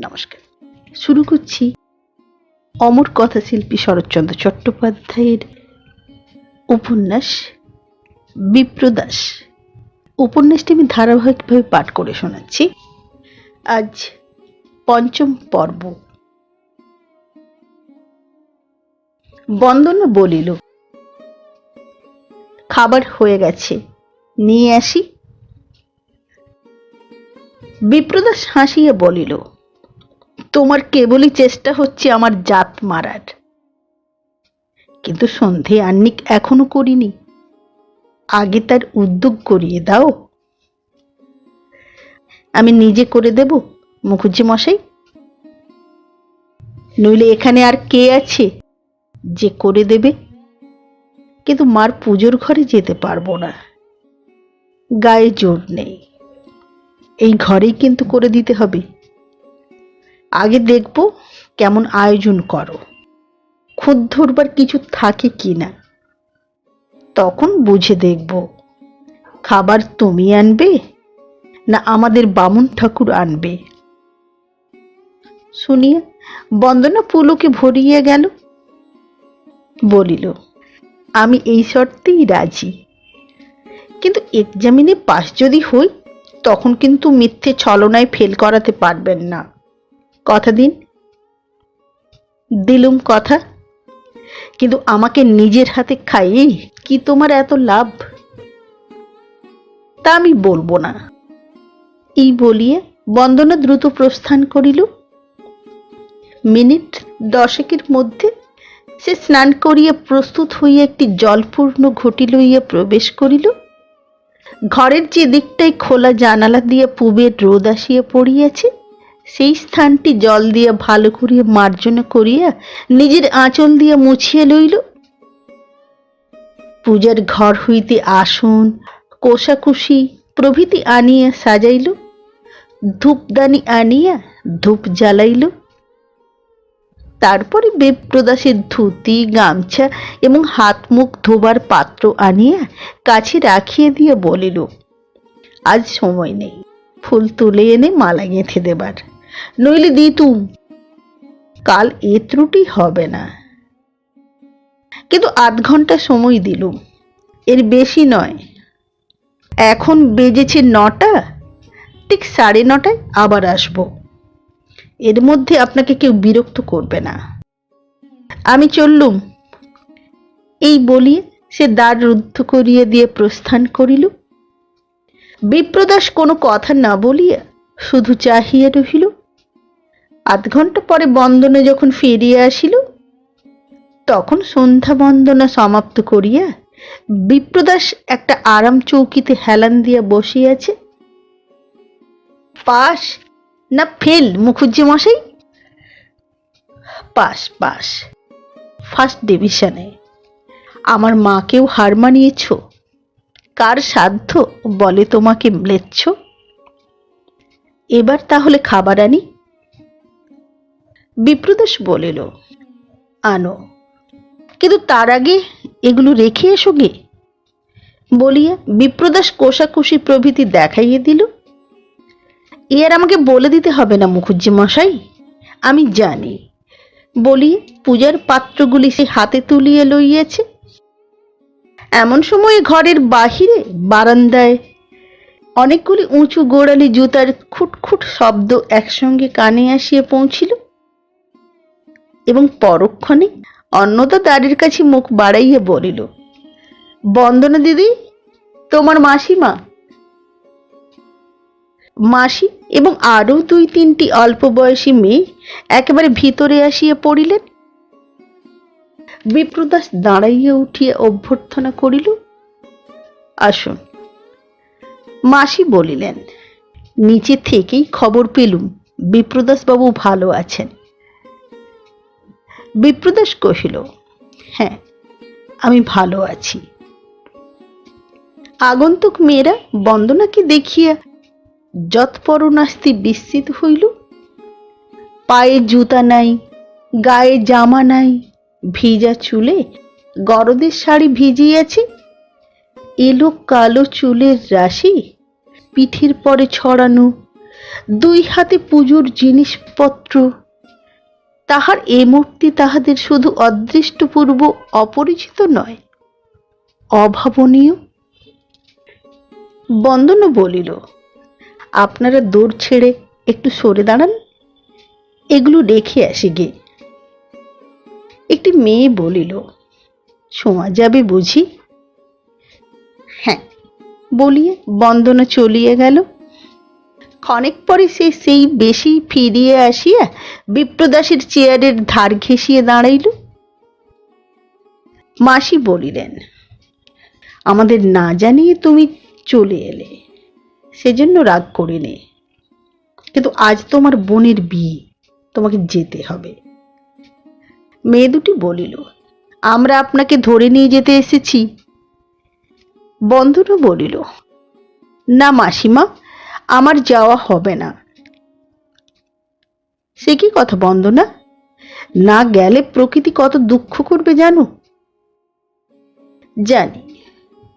নমস্কার। শুরু করছি অমর কথাশিল্পী শরৎচন্দ্র চট্টোপাধ্যায়ের উপন্যাস বিপ্রদাস। উপন্যাসটি আমি ধারাবাহিকভাবে পাঠ করে শোনাচ্ছি। আজ পঞ্চম পর্ব। বন্দনা বলিল, খাবার হয়ে গেছে, নিয়ে আসি? বিপ্রদাস হাসিয়া বলিল, তোমার কেবলই চেষ্টা হচ্ছে আমার জাত মারার। কিন্তু সন্ধে আহ্নিক এখনো করিনি, আগে তার উদ্যোগ করিয়ে দাও। আমি নিজে করে দেব মুখুজ্জি মশাই, নইলে এখানে আর কে আছে যে করে দেবে? কিন্তু মার পুজোর ঘরে যেতে পারবো না, গায়ে জোর নেই। এই ঘরেই কিন্তু করে দিতে হবে। আগে দেখব কেমন আয়োজন করো, খুদ ধরবার কিছু থাকে কিনা, তখন বুঝে দেখব খাবার তুমি আনবে না আমাদের বামুন ঠাকুর আনবে। শুনিয়া বন্দনা পুলকে ভরিয়ে গেল, বলিল, আমি এই শর্তেই রাজি, কিন্তু এক্সামিনে পাশ যদি হই তখন কিন্তু মিথ্যে ছলনায় ফেল করাতে পারবেন না, কথা দিন। দিলুম কথা, কিন্তু আমাকে নিজের হাতে খাইয়ে কি তোমার এত লাভ? তা আমি বলবো না। এই বলিয়া বন্দনা দ্রুত প্রস্থান করিল। মিনিট 10 মধ্যে সে স্নান করিয়া প্রস্তুত হইয়া একটি জলপূর্ণ ঘটি লইয়া প্রবেশ করিল। ঘরের যে দিকটায় খোলা জানালা দিয়া পূবের রোদ আসিয়া পড়িয়াছে, সেই স্থানটি জল দিয়া ভালো করিয়া মার্জনা করিয়া নিজের আঁচল দিয়া মুছিয়া লইল। পূজার ঘর হইতে আসন, কোষাকুষি প্রভৃতি আনিয়া সাজাইল। ধূপদানি আনিয়া ধূপ জ্বালাইল। তারপরে বিপ্রদাসের ধুতি, গামছা এবং হাত মুখ ধোবার পাত্র আনিয়া কাছে রাখিয়া দিয়া বলিল, আজ সময় নেই, ফুল তুলে এনে মালা গেঁথে দেবার, নইলে দিতুম, কাল এ ত্রুটি হবে না। কিন্তু 8 ঘন্টা সময় দিলুম, এর বেশি নয়। এখন বেজেছে 9টা, ঠিক 9:30টায় আবার আসবো। এর মধ্যে আপনাকে কেউ বিরক্ত করবে না। আমি চললুম। এই বলিয়া সে দ্বার রুদ্ধ করিয়া দিয়ে প্রস্থান করিল। বিপ্রদাস কোনো কথা না বলিয়া শুধু চাহিয়া রহিল। 8 ঘন্টা পরে বন্দনা যখন ফিরিয়া আসিল, তখন সন্ধ্যা বন্দনা সমাপ্ত করিয়া বিপ্রদাস একটা আরাম চৌকিতে হেলান দিয়া বসিয়াছে। পাস না ফেল মুখুজ্জি মশাই? পাস, পাস, ফার্স্ট ডিভিশনে। আমার মাকেও হার মানিয়েছ, কার সাধ্য বলে তোমাকে ম্লেচ্ছ? এবার তাহলে খাবার আনি? বিপ্রদাস বলিল, আনো, কিন্তু তার আগে এগুলো রেখে এসো গে। বলিয়া বিপ্রদাস কোষাকুষি প্রভৃতি দেখাইয়ে দিল। এ আর আমাকে বলে দিতে হবে না মুখুজ্জি মশাই, আমি জানি। বলিয়া পূজার পাত্রগুলি সে হাতে তুলিয়া লইয়াছে। এমন সময় ঘরের বাহিরে বারান্দায় অনেকগুলি উঁচু গোড়ালি জুতার খুটখুট শব্দ একসঙ্গে কানে আসিয়া পৌঁছিল, এবং পরক্ষণে অন্নদা দ্বারের কাছে মুখ বাড়াইয়া বলিল, বন্দনা দিদি, তোমার মাসিমা। মাসি এবং আরো 2-3টি অল্প বয়সী মেয়ে একেবারে ভিতরে আসিয়া পড়িলেন। বিপ্রদাস দাঁড়াইয়া উঠিয়া অভ্যর্থনা করিল, আসুন। মাসি বলিলেন, নিচে থেকেই খবর পেলুম বিপ্রদাস বাবু ভালো আছেন। বিপ্রদাস কহিল, হ্যাঁ, আমি ভালো আছি। আগন্তুক মেয়েরা বন্দনাকে দেখিয়া যৎপরণাস্তি বিস্মিত হইল। পায়ে জুতা নাই, গায়ে জামা নাই, ভিজা চুলে গরদের শাড়ি ভিজিয়াছে, এলো কালো চুলের রাশি পিঠের পরে ছড়ানো, দুই হাতে পুজোর জিনিসপত্র, তাহার এ মূর্তি তাহাদের শুধু অদৃষ্টপূর্ব অপরিচিত নয়, অভাবনীয়। বন্দনা বলিল, আপনারা দৌড় ছেড়ে একটু সরে দাঁড়ান, এগুলো রেখে আসি গে। একটি মেয়ে বলিল, ছোঁয়া যাবে বুঝি? হ্যাঁ বলিয়া বন্দনা চলিয়া গেল। ক্ষণেক পরে সে সেই বেশি ফিরিয়া আসিয়া বিপ্রদাসের চেয়ারের ধার ঘেঁষিয়ে দাঁড়াইল। মাসি বলিলেন, আমাদের না জানিয়ে তুমি চলে এলে, সেজন্য রাগ করিনি, কিন্তু আজ তোমার বোনের বিয়ে, তোমাকে যেতে হবে। মেয়ে দুটি বলিল, আমরা আপনাকে ধরে নিয়ে যেতে এসেছি। বন্ধুরা বলিল, না মাসিমা, আমার যাওয়া হবে না। সে কি কথা বন্দনা, না গেলে প্রকৃতি কত দুঃখ করবে জানো? জানি,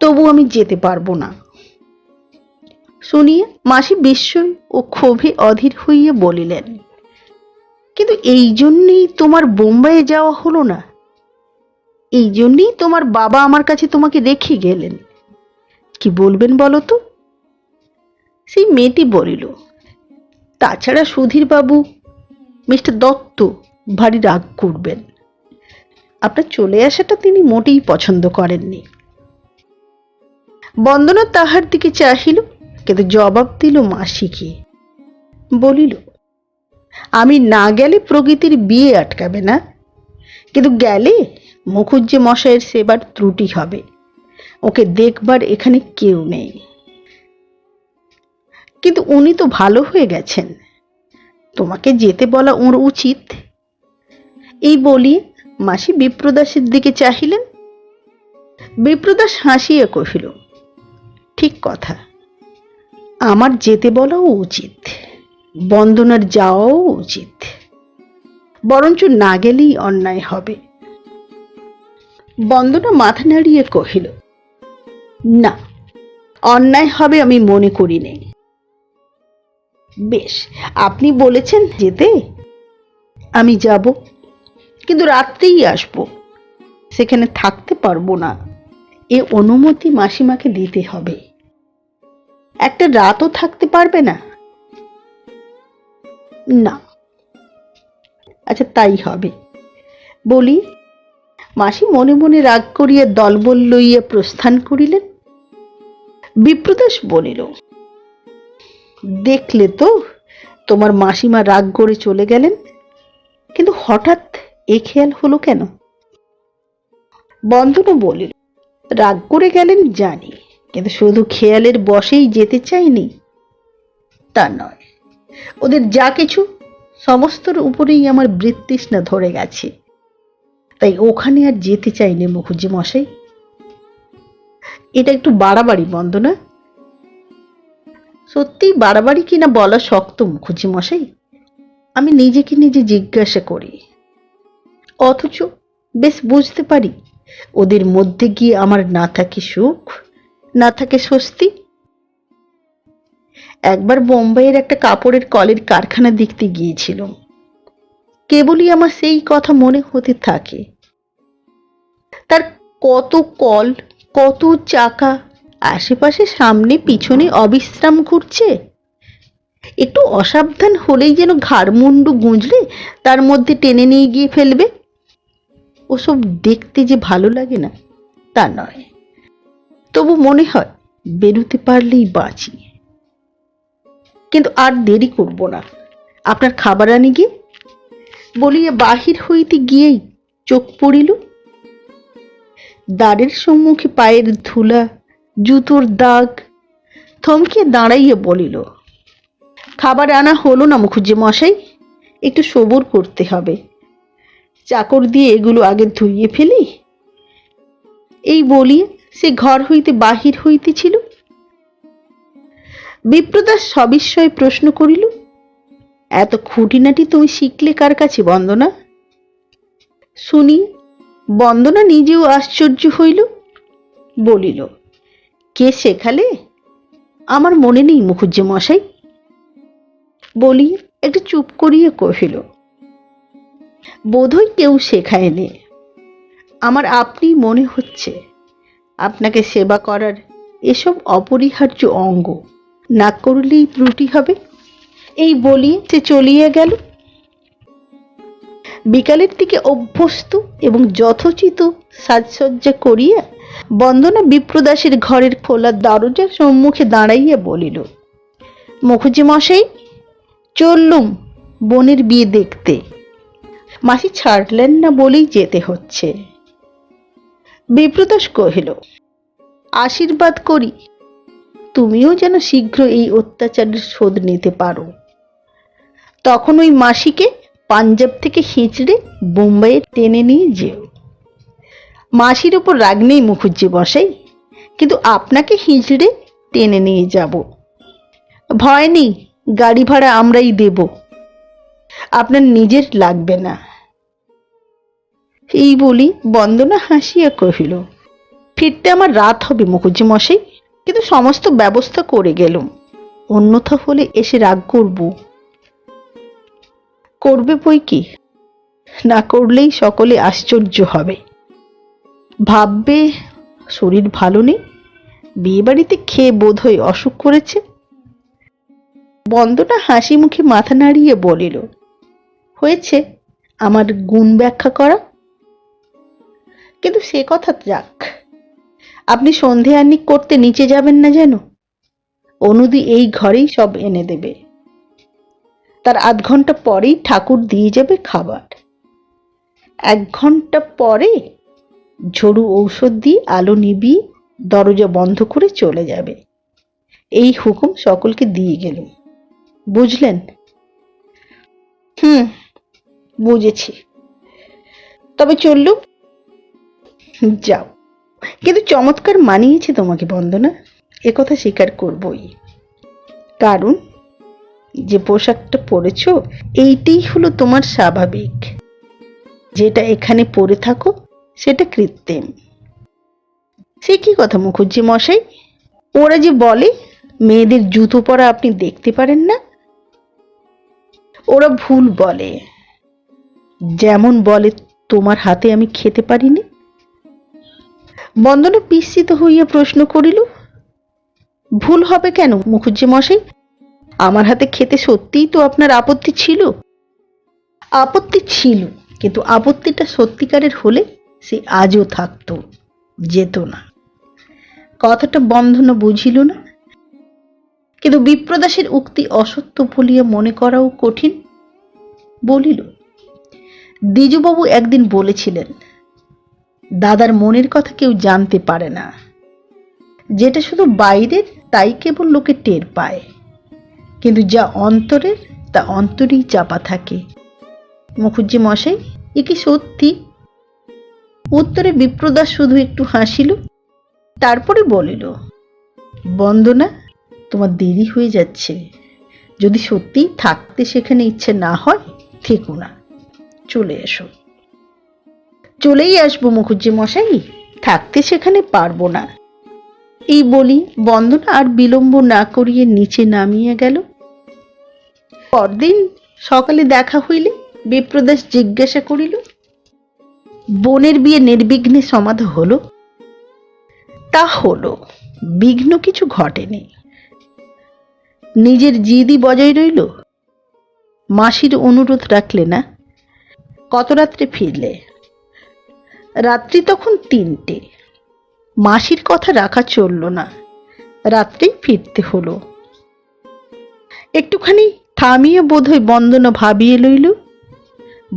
তবু আমি যেতে পারবো না। শুনিয়া মাসি বিস্ময় ও ক্ষোভে অধীর হইয়া বলিলেন, কিন্তু এই জন্যই তোমার বোম্বাইয়ে যাওয়া হলো না? এই জন্যই তোমার বাবা আমার কাছে তোমাকে রেখে গেলেন? কি বলবেন বলো তো? সেই মেয়েটি বলিল, তাছাড়া সুধীর বাবু, মিস্টার দত্ত ভারী রাগ করবেন, আপনার চলে আসাটা তিনি মোটেই পছন্দ করেননি। বন্দনা তাহার দিকে চাহিল, কিন্তু জবাব দিল মাসিকে। বলিল, আমি না গেলে প্রকৃতির বিয়ে আটকাবে না, কিন্তু গেলে মুখুজ্জে মশাইয়ের সেবার ত্রুটি হবে, ওকে দেখবার এখানে কেউ নেই। কিন্তু উনি তো ভালো হয়ে গেছেন, তোমাকে যেতে বলা ওর উচিত। এই বলিয়ে মাসি বিপ্রদাসের দিকে চাহিলেন। বিপ্রদাস হাসিয়া কহিল, ঠিক কথা, আমার যেতে বলাও উচিত, বন্দনার যাওয়াও উচিত, বরঞ্চ না গেলেই অন্যায় হবে। বন্দনা মাথা নাড়িয়ে কহিল, না, অন্যায় হবে আমি মনে করি নেই। বেশ, আপনি বলেছেন যেতে, আমি যাব, কিন্তু রাত্রেই আসব, সেখানে থাকতে পারবো না, এ অনুমতি মাসিমাকে দিতে হবে। একটা রাতও থাকতে পারবে না? না। আচ্ছা তাই হবে। বলি, মাসি মনে মনে রাগ করিয়া দলবল লইয়া প্রস্থান করিলেন। বিপ্রদাস বলিল, দেখলে তো তোমার মাসিমা রাগ করে চলে গেলেন, কিন্তু হঠাৎ এ খেয়াল হলো কেন? বন্দনা বলিল, রাগ করে গেলেন জানি, কিন্তু শুধু খেয়ালের বশেই যেতে চাইনি তা নয়, ওদের যা কিছু সমস্তর উপরেই আমার বৃত্তৃষ্ণা ধরে গেছে, তাই ওখানে আর যেতে চাইনি মুখুজ্জে মশাই। এটা একটু বাড়াবাড়ি বন্দনা। সত্যি বাড়াবাড়ি কিনা বলা শক্ত মুখুজ্জে মশাই, আমি নিজেকে নিজে জিজ্ঞাসা করি, অথচ বেশ বুঝতে পারি ওদের মধ্যে গিয়ে আমার না থাকে সুখ, না থাকে স্বস্তি। একবার বোম্বাইয়ের একটা কাপড়ের কলের কারখানা দেখতে গিয়েছিলাম, কেবলই আমার সেই কথা মনে হতে থাকে। তার কত কল, কত চাকা, আশেপাশে সামনে পিছনে অবিশ্রাম ঘুরছে, একটু অসাবধান হলেই যেন ঘাড় মুন্ডু গুঁজলে তার মধ্যে টেনে নিয়ে গিয়ে ফেলবে। ওসব দেখতে যে ভালো লাগে না তা নয়, তবু মনে হয় বেরোতে পারলেই বাঁচি। কিন্তু আর দেরি করব না, আপনার খাবার আনি গে। বলিয়া বাহির হইতে গিয়েই চোখ পড়িল দ্বারের সম্মুখে পায়ের ধুলা, জুতোর দাগ। থমকে দাঁড়াইয়া বলিল, খাবার আনা হলো না মুখুজ্জে মশাই, একটু সবুর করতে হবে, চাকর দিয়ে এগুলো আগে ধুইয়ে ফেলি। এই বলিয়া সে ঘর হইতে বাহির হইতেছিল। বিপ্রদাস সবিস্ময়ে প্রশ্ন করিল, এত খুঁটিনাটি তুমি শিখলে কার কাছে বন্দনা? শুনি বন্দনা নিজেও আশ্চর্য হইল। বলিল, কে শেখালে? আমার মনে নেই মুখুজ্জে মশাই। বলি একটু চুপ করিয়ে কহিল, বোধহয় কেউ শেখায়নি। আমার আপনি মনে হচ্ছে আপনাকে সেবা করার এসব অপরিহার্য অঙ্গ, না করলেই ত্রুটি হবে। এই বলিয়ে সে চলিয়ে গেল। বিকালের দিকে অভ্যস্ত এবং যথোচিত সাজসজ্জা করিয়া বন্দনা বিপ্রদাসের ঘরের খোলা দরজার সম্মুখে দাঁড়াইয়া বলিল, মুখুজ্জি মশাই, চললুম বোনের বিয়ে দেখতে। মাসি ছাড়লেন না বলেই যেতে হচ্ছে। বিপ্রদাস কহিল, আশীর্বাদ করি তুমিও যেন শীঘ্র এই অত্যাচারের শোধ নিতে পারো। তখন ওই মাসিকে পাঞ্জাব থেকে হিঁচড়ে বোম্বাইয়ে টেনে নিয়ে যেও। মাসির ওপর রাগ নেই মুখুজ্জি মশাই, কিন্তু আপনাকে হিঁচড়ে টেনে নিয়ে যাব। ভয় নেই, গাড়ি ভাড়া আমরাই দেব, আপনার নিজের লাগবে না। এই বলি বন্দনা হাসিয়া কহিল, ফিরতে আমার রাত হবে মুখুজ্জি মশাই, কিন্তু সমস্ত ব্যবস্থা করে গেলুম, অন্যথা হলে এসে রাগ করবে বই কি, না করলেই সকলে আশ্চর্য হবে, ভাববে শরীর ভালো নেই, বিয়ে বাড়িতে খেয়ে বোধহয় অসুখ করেছে। বন্দনা হাসি মুখে মাথা নাড়িয়ে বলিল, হয়েছে আমার গুণ ব্যাখ্যা করা, কিন্তু সে কথা যাক। আপনি সন্ধে আহ্নিক করতে নিচে যাবেন না যেন, অনুদি এই ঘরেই সব এনে দেবে। তার আধ ঘন্টা পরেই ঠাকুর দিয়ে যাবে খাবার। 1 ঘন্টা পরে ঝড়ু ঔষধ দিয়ে আলো নিবিয়ে দরজা বন্ধ করে চলে যাবে। এই হুকুম সকলকে দিয়ে গেলুম, বুঝলেন? বুঝেছি, তবে চললুম। যাও, কিন্তু চমৎকার মানিয়েছে তোমাকে বন্দনা, একথা স্বীকার করবই। কারণ যে পোশাকটা পরেছ এইটাই হলো তোমার স্বাভাবিক, যেটা এখানে পরে থাকো সেটা কৃত্রিম। সে কি কথা মুখুজ্জি মশাই, ওরা যে বলে মেয়েদের জুতো পরা আপনি দেখতে পারেন না, ওরা ভুল বলে। যেমন বলে তোমার হাতে আমি খেতে পারিনি। বন্দনা বিস্মিত হইয়া প্রশ্ন করিল, ভুল হবে কেন মুখুজ্জি মশাই? আমার হাতে খেতে সত্যিই তো আপনার আপত্তি ছিল। আপত্তি ছিল, কিন্তু আপত্তিটা সত্যিকারের হলে সে আজও থাকতো, যেত না। কথাটা বন্দনা বুঝিল না, কিন্তু বিপ্রদাসের উক্তি অসত্য বলিয়া মনে করাও কঠিন। বলিল, দ্বিজবাবু একদিন বলেছিলেন, দাদার মনের কথা কেউ জানতে পারে না, যেটা শুধু বাইরের তাই কেবল লোকে টের পায়, কিন্তু যা অন্তরের তা অন্তরেই চাপা থাকে। মুখুজ্জি মশাই, এ কি সত্যি? উত্তরে বিপ্রদাস শুধু একটু হাসিল, তারপরে বলিল, বন্দনা, তোমার দেরি হয়ে যাচ্ছে। যদি সত্যিই থাকতে সেখানে ইচ্ছে না হয়, থেকো না, চলে এসো। চলেই আসবো মুখুজ্জি মশাই, থাকতে সেখানে পারবো না। এই বলি বন্দনা আর বিলম্ব না করিয়ে নিচে নামিয়ে গেল। পরদিন সকালে দেখা হইলে বিপ্রদাস জিজ্ঞাসা করিল, বোনের বিয়ে নির্বিঘ্নে সমাধা হলো? তা হলো, বিঘ্ন কিছু ঘটেনি। নিজের জিদই বজায় রইল। মাসির অনুরোধ রাখলে না? কত রাত্রে ফিরলে? রাত্রি তখন 3টে। মাসির কথা রাখা চলল না, রাত্রেই ফিরতে হলো। একটুখানি থামিয়ে বোধহয় বন্দনা ভাবিয়ে লইল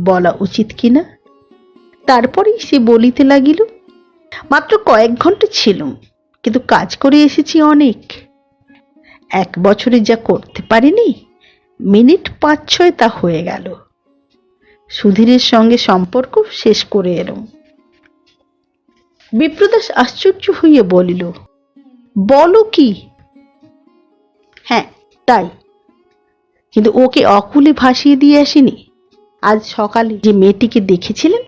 বলা উচিত কিনা। তারপরেই সে বলিতে লাগিল, মাত্র কয়েক ঘন্টা ছিলুম, কিন্তু কাজ করে এসেছি অনেক। 1 বছরে যা করতে পারিনি, মিনিট 5-6 তা হয়ে গেল। সুধীরের সঙ্গে সম্পর্ক শেষ করে এলাম। বিপ্রদাস আশ্চর্য হইয়া বলিল, বলো কি? হ্যাঁ তাই, কিন্তু ওকে অকুলে ভাসিয়ে দিয়ে আসিনি। আজ সকালে যে মেয়েটিকে দেখেছিলেন,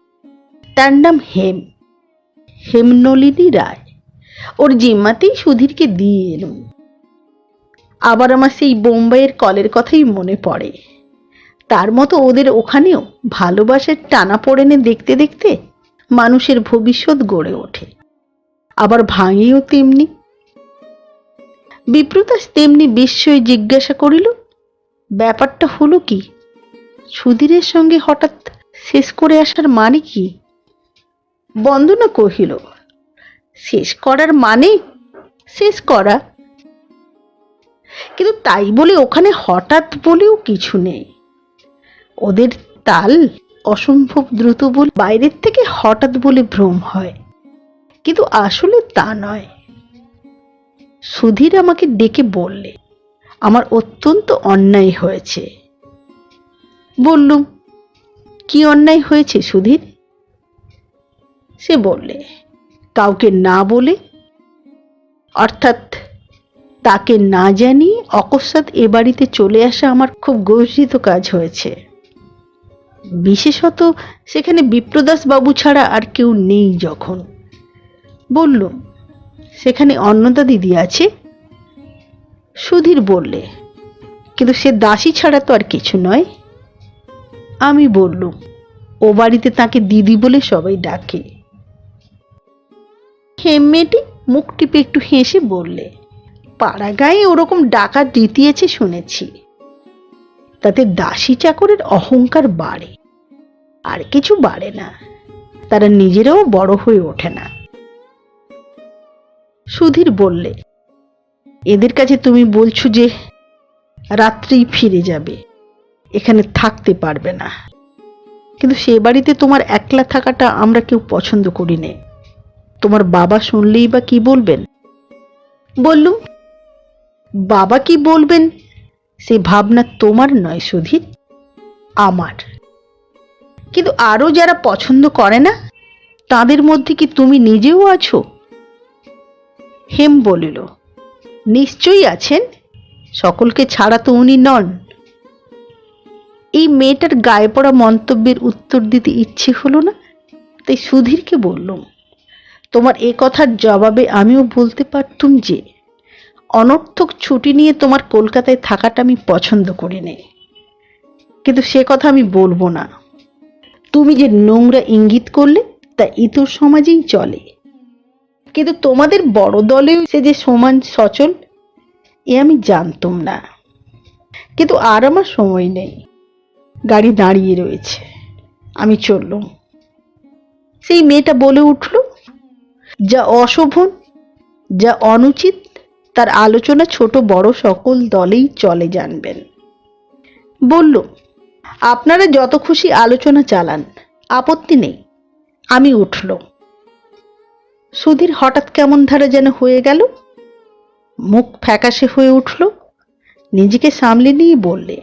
তার নাম হেমনলিনী রায়। ওর জিম্মাতেই সুধীরকে দিয়ে এলুম। আবার আমার সেই বোম্বাইয়ের কলের কথাই মনে পড়ে। তার মতো ওদের ওখানেও ভালোবাসার টানাপোড়েনে দেখতে দেখতে মানুষের ভবিষ্যৎ গড়ে ওঠে, আবার ভাঙেও তেমনি। বিপ্রদাস তেমনি বিস্ময়ে জিজ্ঞাসা করিল, ব্যাপারটা হলো কি? সুধীরের সঙ্গে হঠাৎ শেষ করে আসার মানে কি? বন্দনা কহিল, শেষ করার মানে শেষ করা, কিন্তু তাই বলে ওখানে হঠাৎ বলেও কিছু নেই। ওদের তাল অসম্ভব দ্রুত বলে বাইরের থেকে হঠাৎ বলে ভ্রম হয়, কিন্তু আসলে তা নয়। সুধীর আমাকে ডেকে বললে আমার অত্যন্ত অন্যায় হয়েছে। বললুম, কি অন্যায় হয়েছে সুধীর? সে বললে, কাউকে না বলে, অর্থাৎ তাকে না জানিয়ে অকস্মাৎ এ বাড়িতে চলে আসা আমার খুব গর্হিত কাজ হয়েছে। বিশেষত সেখানে বিপ্রদাস বাবু ছাড়া আর কেউ নেই যখন। বললুম, সেখানে অন্নদা দিদি আছে। সুধীর বললে, কিন্তু সে দাসী ছাড়া তো আর কিছু নয়। আমি বললুম, ও বাড়িতে তাকে দিদি বলে সবাই ডাকে। মেয়েটি মুখ টিপে একটু হেসে বললে, পাড়া গায়ে ওরকম ডাকা দিতিয়েছে শুনেছি। তাতে দাসী চাকরের অহংকার বাড়ে, আর কিছু বাড়ে না। তারা নিজেরাও বড় হয়ে ওঠে না। সুধীর বললে, এদের কাছে তুমি বলছো যে রাত্রেই ফিরে যাবে, এখানে থাকতে পারবে না, কিন্তু সে বাড়িতে তোমার একলা থাকাটা আমরা কেউ পছন্দ করি নে। তোমার বাবা শুনলেই বা কি বলবেন? বললুম, বাবা কি বলবেন সে ভাবনা তোমার নয় সুধীর, আমার। কিন্তু আরো যারা পছন্দ করে না, তাদের মধ্যে কি তুমি নিজেও আছো? হেম বলিল, নিশ্চয়ই আছেন, সকলকে ছাড়া তো উনি নন। এই মেয়েটার গায়ে পড়া মন্তব্যের উত্তর দিতে ইচ্ছে হলো না, তাই সুধীরকে বললুম, তোমার এ কথার জবাবে আমিও বলতে পারতুম যে অনর্থক ছুটি নিয়ে তোমার কলকাতায় থাকাটা আমি পছন্দ করি নে, কিন্তু সে কথা আমি বলবো না। তুমি যে নোংরা ইঙ্গিত করলে তা ইতর সমাজেই চলে, কিন্তু তোমাদের বড় দলেও সে যে সমান সচল এ আমি জানতুম না। কিন্তু আর আমার সময় নেই, গাড়ি দাঁড়িয়ে রয়েছে, আমি চললুম। সেই মেয়েটা বলে উঠল, যা অশোভন, যা অনুচিত, তার আলোচনা ছোট বড় সকল দলেই চলে জানবেন। বললুম, আপনারা যত খুশি আলোচনা চালান, আপত্তি নেই। আমি উঠল। সুধীর হঠাৎ কেমন ধারা যেন হয়ে গেল, মুখ ফ্যাকাশে হয়ে উঠল। নিজেকে সামলে নিয়ে বললে,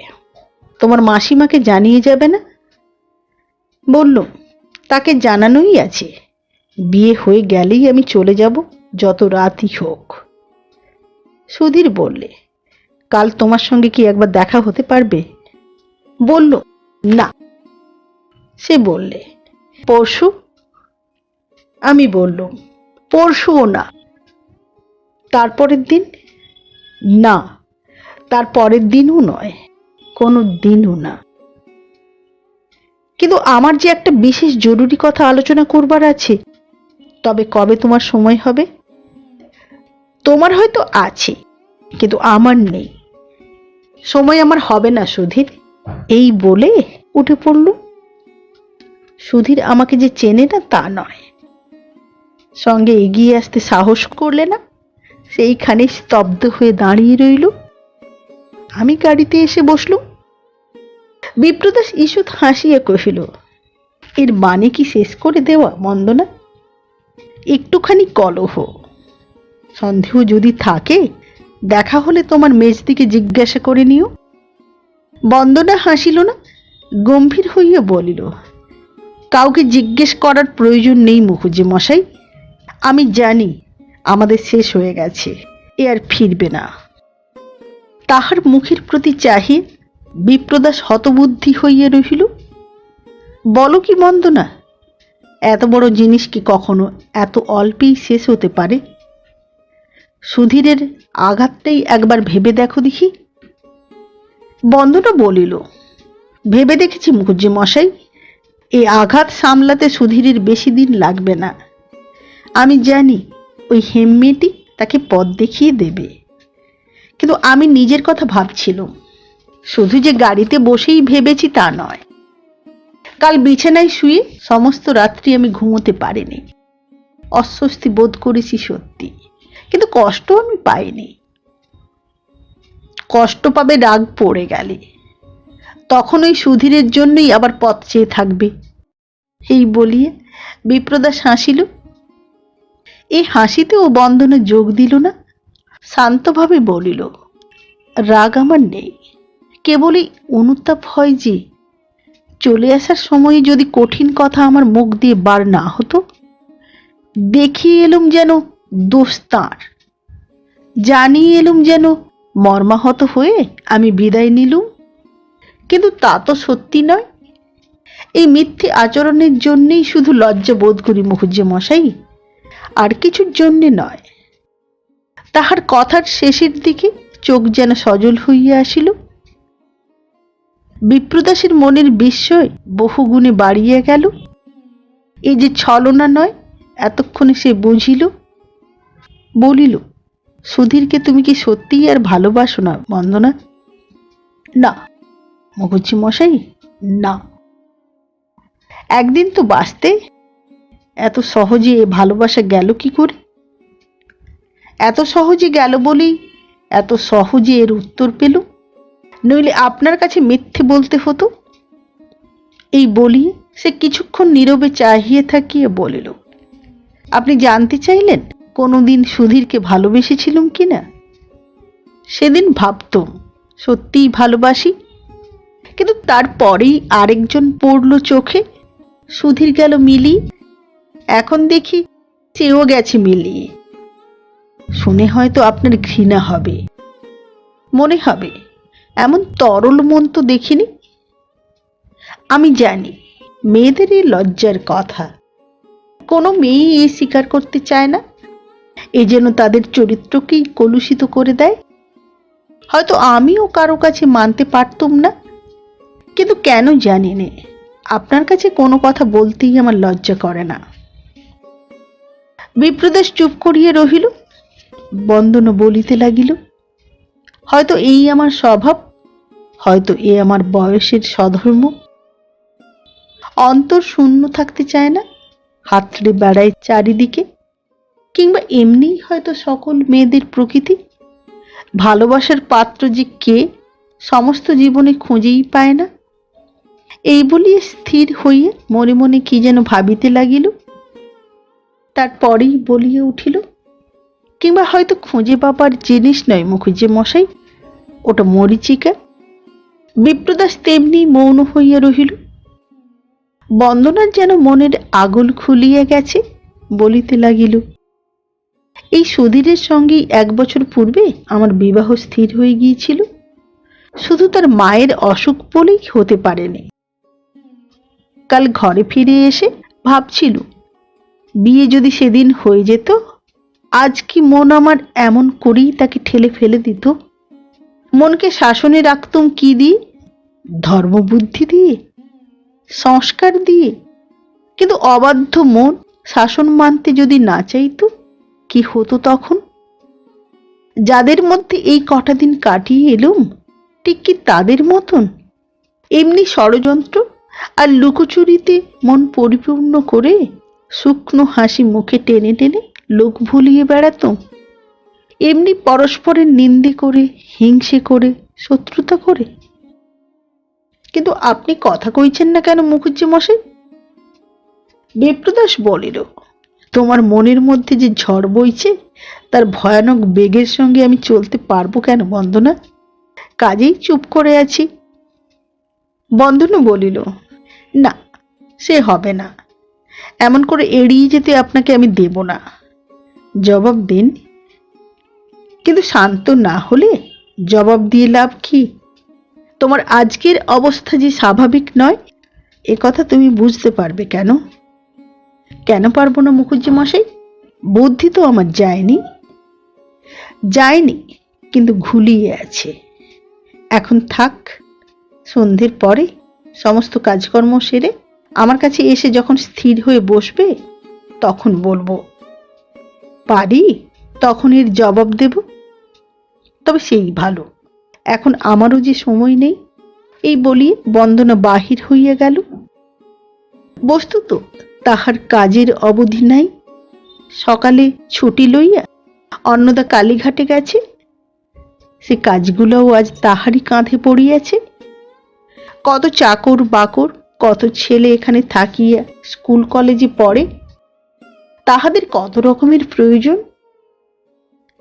তোমার মাসিমাকে জানিয়ে যাবে না? বললুম, তাকে জানানোই আছে, বিয়ে হয়ে গেলেই আমি চলে যাব, যত রাতই হোক। সুধীর বললে, কাল তোমার সঙ্গে কি একবার দেখা হতে পারবে? বললুম, না। সে বললে, পরশু? আমি বললুম, পরশুও না। তারপরের দিন? না, তার পরের দিনও নয়, কোনো দিনও না। কিন্তু আমার যে একটা বিশেষ জরুরি কথা আলোচনা করবার আছে, তবে কবে তোমার সময় হবে? তোমার হয়তো আছে, কিন্তু আমার নেই। সময় আমার হবে না সুধীর। এই বলে উঠে পড়ল। সুধীর আমাকে যে চেনে না তা নয়, সঙ্গে এগিয়ে আসতে সাহস করলে না, সেইখানে স্তব্ধ হয়ে দাঁড়িয়ে রইল। আমি গাড়িতে এসে বসলুম। বিপ্রদাস ঈষৎ হাসিয়া কহিল, এর মানে কি শেষ করে দেওয়া বন্দনা? একটুখানি কলহ, সন্দেহ যদি থাকে, দেখা হলে তোমার মেজদিকে জিজ্ঞাসা করে নিও। বন্দনা হাসিল না, গম্ভীর হইয়া বলিল, কাউকে জিজ্ঞেস করার প্রয়োজন নেই মুখুজ্জে মশাই। আমি জানি আমাদের শেষ হয়ে গেছে, এ আর ফিরবে না। তাহার মুখের প্রতি চাহিয়ে বিপ্রদাস হতবুদ্ধি হইয়া রহিল। বলো কি বন্দনা, এত বড় জিনিস কি কখনো এত অল্পেই শেষ হতে পারে? সুধীরের আঘাতটাই একবার ভেবে দেখো দেখি। বন্দনা বলিল, ভেবে দেখেছি মুখুজ্জি মশাই, এই আঘাত সামলাতে সুধীরের বেশি দিন লাগবে না। আমি জানি ওই হেমমেয়েটি তাকে পথ দেখিয়ে দেবে। কিন্তু আমি নিজের কথা ভাবছিলাম, শুধু যে গাড়িতে বসেই ভেবেছি তা নয়। কাল বিছানায় শুয়ে সমস্ত রাত্রি আমি ঘুমোতে পারিনি। অস্বস্তি বোধ করেছি সত্যি, কিন্তু কষ্ট আমি পাইনি। কষ্ট পাবে রাগ পড়ে গেলে, তখন ওই সুধীরের জন্যই আবার পথ চেয়ে থাকবে। এই বলিয়ে বিপ্রদাস হাসিল। এই হাসিতেও বন্দনা যোগ দিল না, শান্তভাবে বলিল, রাগ আমার নেই, কেবলই অনুতাপ হয় যে চলে আসার সময় যদি কঠিন কথা আমার মুখ দিয়ে বার না হতো। দেখিয়ে এলুম যেন দোষ তাঁর, জানিয়ে এলুম যেন মর্মাহত হয়ে আমি বিদায় নিলুম, কিন্তু তা তো সত্যি নয়। এই মিথ্যে আচরণের জন্যেই শুধু লজ্জা বোধ করি মুখুজ্জে মশাই, আর কিছুর জন্যে নয়। তাহার কথার শেষের দিকে চোখ যেন সজল হইয়া আসিল। বিপ্রদাসের মনের বিস্ময় বহুগুণে বাড়িয়া গেল। এই যে ছলনা নয়, এতক্ষণে সে বুঝিল। বলিল, সুধীরকে তুমি কি সত্যিই আর ভালোবাসো না বন্দনা? না মুখুজ্জি মশাই, না। একদিন তো বাঁচতে, এত সহজে এ ভালোবাসা গেল কি করে? এত সহজে গেল বলেই এত সহজে এর উত্তর পেল, নইলে আপনার কাছে মিথ্যে বলতে হতো। এই বলিয়ে সে কিছুক্ষণ নীরবে চাহিয়ে থাকিয়ে বলিল, আপনি জানতে চাইলেন কোনোদিন সুধীরকে ভালোবেসেছিলুম কিনা? সেদিন ভাবতুম সত্যিই ভালোবাসি, কিন্তু তারপরেই আরেকজন পড়ল চোখে, সুধীর গেল মিলিয়ে। এখন দেখি সেও গেছে মিলিয়ে। শুনে হয়তো আপনার ঘৃণা হবে, মনে হবে এমন তরল মন তো দেখিনি। আমি জানি মেয়েদের এই লজ্জার কথা, কোনো মেয়ে এ স্বীকার করতে চায় না। এ যেন তাদের চরিত্রকেই কলুষিত করে দেয়। হয়তো আমিও কারো কাছে মানতে পারতুম না, কিন্তু কেন জানি নে, আপনার কাছে কোনো কথা বলতেই আমার লজ্জা করে না। বিপ্রদাস চুপ করিয়া রহিল। বন্দনা বলিতে লাগিল, হয়তো এই আমার স্বভাব, হয়তো এ আমার বয়সের স্বধর্ম। অন্তর শূন্য থাকতে চায় না, হাতড়ে বেড়ায় চারিদিকে। কিংবা এমনিই হয়তো সকল মেয়েদের প্রকৃতি। ভালোবাসার পাত্র যে কে সমস্ত জীবনে খুঁজেই পায় না। এই বলিয়া স্থির হইয়া মনে মনে কি যেন ভাবিতে লাগিল। তারপরেই বলিয়া উঠিল, কিংবা হয়তো খুঁজে পাবার জিনিস নয় মুখুজ্জে মশাই, ওটা মরীচিকা। বিপ্রদাস তেমনি মৌন হইয়া রহিল। বন্দনার যেন মনের আগুল খুলিয়া গেছে, বলিতে লাগিল, এই সুধীরের সঙ্গেই 1 বছর পূর্বে আমার বিবাহ স্থির হয়ে গিয়েছিল। শুধু তার মায়ের অসুখ বলেই হতে পারেনি। কাল ঘরে ফিরে এসে ভাবছিল, বিয়ে যদি সেদিন হয়ে যেত, আজ কি মন আমার এমন করেই তাকে ঠেলে ফেলে দিত? মনকে শাসনে রাখতুম কি দিয়ে? ধর্মবুদ্ধি দিয়ে, সংস্কার দিয়ে। কিন্তু অবাধ্য মন শাসন মানতে যদি না চাইতো, কি হতো তখন? যাদের মধ্যে এই কটা দিন কাটিয়ে এলুম, ঠিক কি তাদের মতন এমনি ষড়যন্ত্র আর লুকোচুরিতে মন পরিপূর্ণ করে শুকনো হাসি মুখে টেনে টেনে লোক ভুলিয়ে বেড়াতুম? এমনি পরস্পরের নিন্দে করে, হিংসে করে, শত্রুতা করে? কিন্তু আপনি কথা কইছেন না কেন মুখুজ্জে মশাই? বিপ্রদাস বলিল, তোমার মনের মধ্যে যে ঝড় বইছে, তার ভয়ানক বেগের সঙ্গে আমি চলতে পারবো কেন বন্দনা? কাজেই চুপ করে আছি। বন্দনা বলিল, না, সে হবে না। এমন করে এড়িয়ে যেতে আপনাকে আমি দেব না। জবাব দিন। কিন্তু শান্ত না হলে জবাব দিয়ে লাভ কি? তোমার আজকের অবস্থা যে স্বাভাবিক নয়, এ কথা তুমি বুঝতে পারবে কেন? কেন পারবো না মুখুজ্জে মশাই? বুদ্ধি তো আমার যায়নি। যায়নি, কিন্তু ঘুলিয়ে আছে। এখন থাক, সন্ধ্যের পরে সমস্ত কাজকর্ম সেরে আমার কাছে এসে যখন স্থির হয়ে বসবে তখন বলবো, পারি তখন এর জবাব দেব। তবে সেই ভালো, এখন আমারও যে সময় নেই। এই বলিয়ে বন্দনা বাহির হইয়া গেল। বস্তুত তাহার কাজের অবধি নাই। সকালে ছুটি লইয়া অন্নদা কালীঘাটে গেছে, সে কাজগুলোও আজ তাহারই কাঁধে পড়িয়াছে। কত চাকর বাকর, কত ছেলে এখানে থাকিয়া স্কুল কলেজে পড়ে, তাহাদের কত রকমের প্রয়োজন।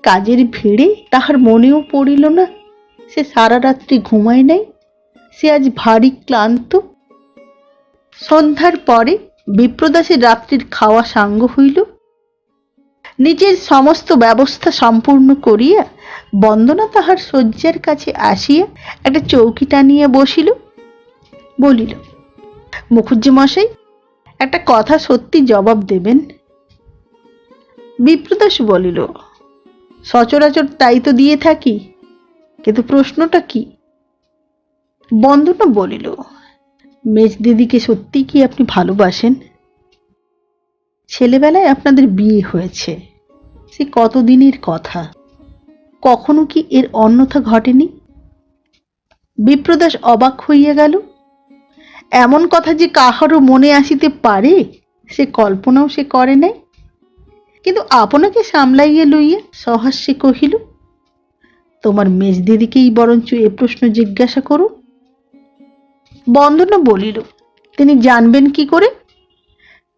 কাজের ভিড়ে তাহার মনেও পড়িল না সে সারা রাত্রি ঘুমায় নাই। সে আজ ভারী ক্লান্ত। সন্ধ্যার পরে বিপ্রদাসের রাত্রির খাওয়া সাঙ্গ হইল। নিজের সমস্ত ব্যবস্থা সম্পূর্ণ করিয়া বন্দনা তাহার শয্যার কাছে আসিয়া একটা চৌকি টানিয়া বসিল। বলিল, মুখুজ্জে মশাই, একটা কথা সত্যি জবাব দেবেন। বিপ্রদাস বলিল, সচরাচর তাই তো দিয়ে থাকি, কিন্তু প্রশ্নটা কি? বন্দনা বলিল, মেজদিদিকে সত্যি কি আপনি ভালোবাসেন? ছেলেবেলায় আপনাদের বিয়ে হয়েছে, সে কতদিনের কথা, কখনো কি এর অন্যথা ঘটেনি? বিপ্রদাস অবাক হইয়া গেল। এমন কথা যে কাহারও মনে আসিতে পারে সে কল্পনাও সে করে নাই। কিন্তু আপনাকে সামলাইয়া লইয়া সহাস্যে কহিল, তোমার মেজদিদিকেই বরঞ্চ এ প্রশ্ন জিজ্ঞাসা করো। বন্দনা বলিল, তিনি জানবেন কি করে?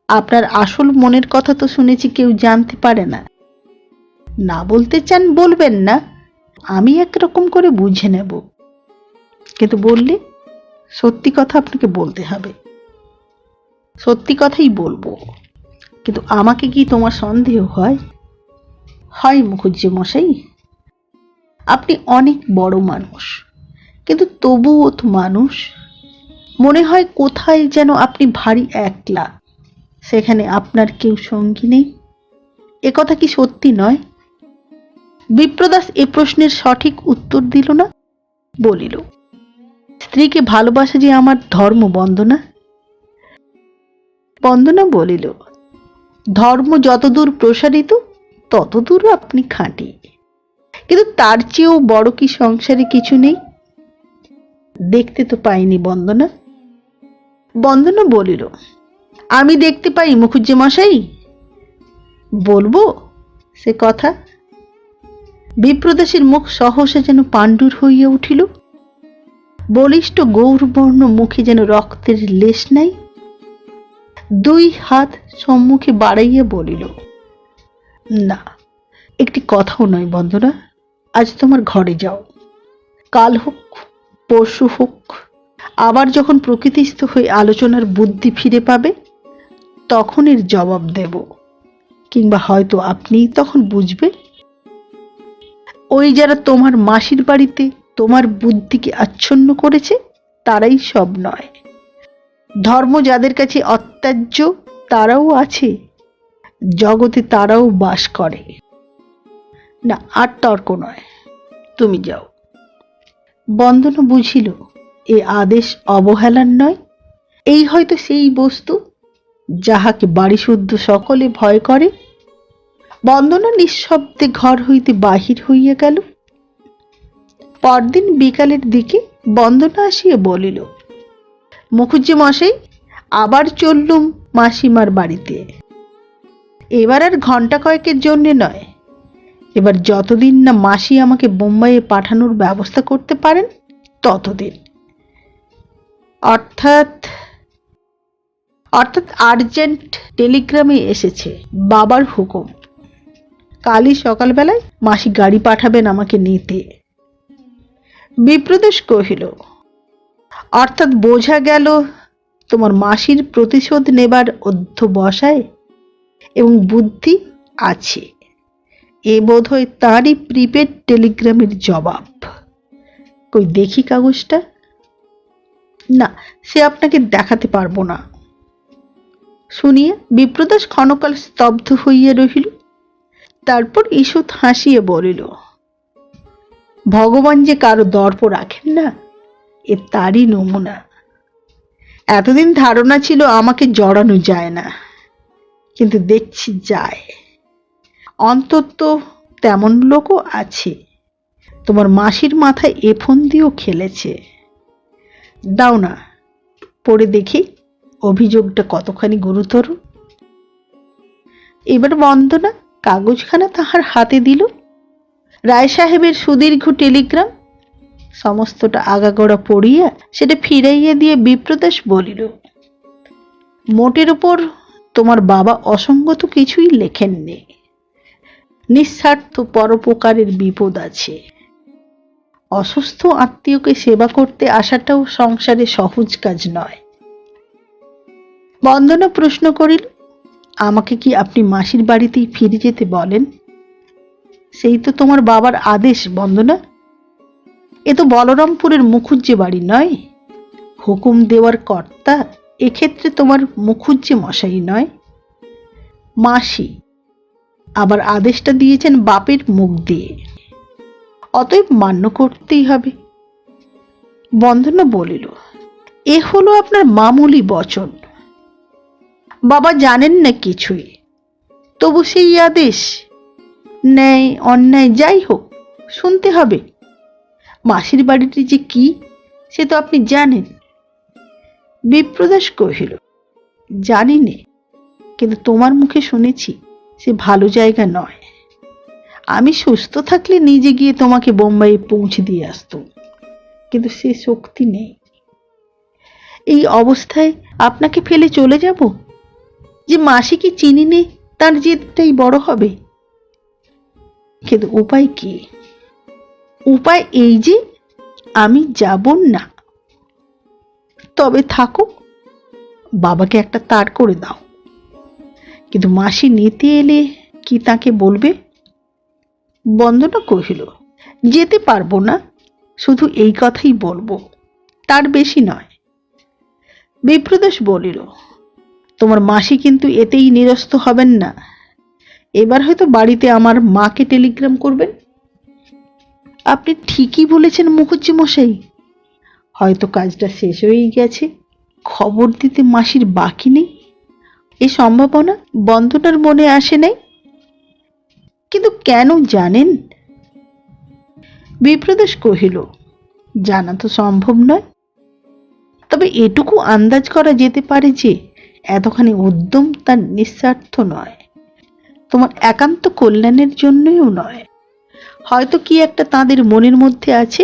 আপনার আসল মনের কথা তো শুনেছি কেউ জানতে পারে না। না বলতে চান বলবেন না, আমি একরকম করে বুঝে নেব। কিন্তু বললে সত্যি কথা আপনাকে বলতে হবে। সত্যি কথাই বলবো, কিন্তু আমাকে কি তোমার সন্দেহ হয়? হয় মুখুজ্জে মশাই, আপনি অনেক বড় মানুষ, কিন্তু তবুও তো মানুষ। মনে হয় কোথায় যেন আপনি ভারী একলা, সেখানে আপনার কেউ সঙ্গী নেই। এ কথা কি সত্যি নয়? বিপ্রদাস এ প্রশ্নের সঠিক উত্তর দিল না। বলিল, স্ত্রীকে ভালোবাসা যে আমার ধর্ম বন্দনা। বন্দনা বলিল, ধর্ম যতদূর প্রসারিত ততদূর আপনি খাঁটি, কিন্তু তার চেয়েও বড় কি সংসারে কিছু নেই? দেখতে তো পাইনি বন্দনা। বন্দনা বলিল, আমি দেখতে পাই মুখুজ্জে মশাই। বলবো সে কথা? বিপ্রদাসের মুখ সহসা যেন পাণ্ডুর হইয়া উঠিল। বলিষ্ঠ গৌরবর্ণ মুখে যেন রক্তের লেশ নাই। দুই হাত সম্মুখে বাড়াইয়া বলিল, না, একটি কথাও নয় বন্দনা। আজ তোমার ঘরে যাও, কাল হোক পরশু হোক, আবার যখন প্রকৃতিস্থ হয়ে আলোচনার বুদ্ধি ফিরে পাবে তখন এর জবাব দেব, কিংবা হয়তো আপনিই তখন বুঝবে। ওই যারা তোমার মাসির বাড়িতে তোমার বুদ্ধিকে আচ্ছন্ন করেছে তারাই সব নয়। ধর্ম যাদের কাছে অত্যাজ্য তারাও আছে, জগতে তারাও বাস করে। না, আর তর্ক নয়, তুমি যাও। বন্দনা বুঝিল এ আদেশ অবহেলার নয়। এই হয়তো সেই বস্তু যাহাকে বাড়িশুদ্ধ সকলে ভয় করে। বন্দনা নিঃশব্দে ঘর হইতে বাহির হইয়া গেল। পরদিন বিকালের দিকে বন্দনা আসিয়া বলিল, মুখুজ্জে মশাই, আবার চললুম মাসিমার বাড়িতে। এবার আর ঘন্টা কয়েকের জন্যে নয়, এবার যতদিন না মাসি আমাকে বোম্বাইয়ে পাঠানোর ব্যবস্থা করতে পারেন ততদিন। অর্থাৎ আর্জেন্ট টেলিগ্রামে এসেছে, বাবার হুকুম। কালই সকালবেলায় মাসি গাড়ি পাঠাবেন আমাকে নিতে। বিপ্রদাস কহিল, অর্থাৎ বোঝা গেল তোমার মাসির প্রতিশোধ নেবার অধ্যবসায় এবং বুদ্ধি আছে। এ বোধ হয় তাঁরই প্রিপেড টেলিগ্রামের জবাব। কই দেখি কাগজটা। না, সে আপনাকে দেখাতে পারবো না। শুনিয়া বিপ্রদাস ক্ষণকাল স্তব্ধ হইয়া রহিল। তারপর ঈষৎ হাসিয়া বলিল, ভগবান যে কারো দর্প রাখেন না, এ তারই নমুনা। এতদিন ধারণা ছিল আমাকে জড়ানো যায় না, কিন্তু দেখছি যায়। অন্তত তেমন লোকও আছে। তোমার মাসির মাথায় এ ফোন দিয়েও খেলেছে। দাও না, পড়ে দেখি অভিযোগটা কতখানি গুরুতর। এবার বন্দনা কাগজখানা তাহার হাতে দিল। রায় সাহেবের সুদীর্ঘ টেলিগ্রাম। সমস্তটা আগাগোড়া পড়িয়া সেটা ফিরাইয়া দিয়ে বিপ্রদাস বলিল, মোটের উপর তোমার বাবা অসঙ্গত কিছুই লেখেননি। নিঃস্বার্থ পরোপকারের বিপদ আছে। অসুস্থ আত্মীয়কে সেবা করতে আসাটাও সংসারে সহজ কাজ নয়। বন্দনা প্রশ্ন করিল, আমাকে কি আপনি মাসির বাড়িতেই ফিরে যেতে বলেন? সেই তো তোমার বাবার আদেশ বন্দনা। এ তো বলরামপুরের মুখুজ্জে বাড়ি নয়। হুকুম দেওয়ার কর্তা এক্ষেত্রে তোমার মুখুজ্জে মশাই নয়, মাসি। আবার আদেশটা দিয়েছেন বাপের মুখ দিয়ে, অতএব মান্য করতেই হবে। বন্দনা বলিল, এ হলো আপনার মামুলি বচন। বাবা জানেন না কিছুই, তবু সেই আদেশ। ন্যায় অন্যায় যাই হোক শুনতে হবে। মাসির বাড়িটি যে কি সে তো আপনি জানেন। বিপ্রদাস কহিল, জানি নে, কিন্তু তোমার মুখে শুনেছি সে ভালো জায়গা নয়। আমি সুস্থ থাকলে নিজে গিয়ে তোমাকে বোম্বাইয়ে পৌঁছে দিয়ে আসতুম, কিন্তু সে শক্তি নেই। এই অবস্থায় আপনাকে ফেলে চলে যাব? যে মাসিকে চিনি নে তার জেদটাই বড় হবে। কিন্তু উপায় কি? উপায় এই যে আমি যাব না। তবে থাকো, বাবাকে একটা তার করে দাও। কিন্তু মাসি নিতে এলে কি তাকে বলবে? বন্দনা কহিল, যেতে পারবো না, শুধু এই কথাই বলবো, তার বেশি নয়। বিপ্রদাস বলিল, তোমার মাসি কিন্তু এতেই নিরস্ত হবেন না। এবার হয়তো বাড়িতে আমার মাকে টেলিগ্রাম করবেন। আপনি ঠিকই বলেছেন মুখুজ্জি মশাই, হয়তো কাজটা শেষ হয়েই গেছে, খবর দিতে মাসির বাকি নেই। এ সম্ভাবনা বন্দনার মনে আসে নাই। কিন্তু কেন জানেন? বিপ্রদাস কহিল, জানা তো সম্ভব নয়, তবে এটুকু আন্দাজ করা যেতে পারে যে এতখানি উদ্যম তার নিঃস্বার্থ নয়, তোমার একান্ত কল্যাণের জন্যও নয়। হয়তো কি একটা তাদের মনের মধ্যে আছে।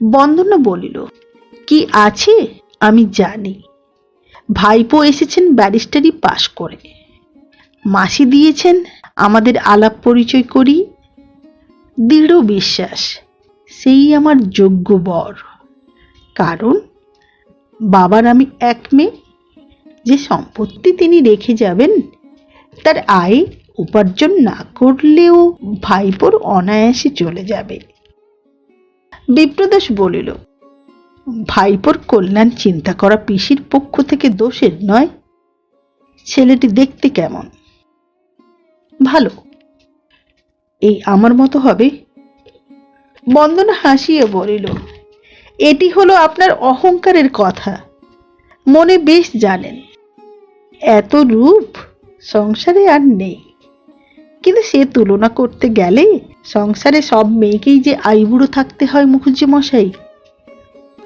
বন্দনা বলিল, কি আছে আমি জানি। ভাইপো এসেছেন ব্যারিস্টারি পাশ করে, মাসি দিয়েছেন আমাদের আলাপ পরিচয় করি। দৃঢ় বিশ্বাস সেই আমার যোগ্য বর। কারণ বাবার আমি এক মেয়ে। যে সম্পত্তি তিনি রেখে যাবেন তার আয় উপার্জন না করলেও ভাইপোর অনায়াসে চলে যাবে। বিপ্রদাস বলিল, ভাইপোর কল্যাণ চিন্তা করা পিসির পক্ষ থেকে দোষের নয়। ছেলেটি দেখতে কেমন? ভালো। এই আমার মতো হবে? বন্দনা হাসিয়ে বলিল, এটি হলো আপনার অহংকারের কথা। মনে বেশ জানেন এত রূপ সংসারে আর নেই। কিন্তু সে তুলনা করতে গেলে সংসারে সব মেয়েকেই যে আইবুড়ো থাকতে হয় মুখুজ্জি মশাই।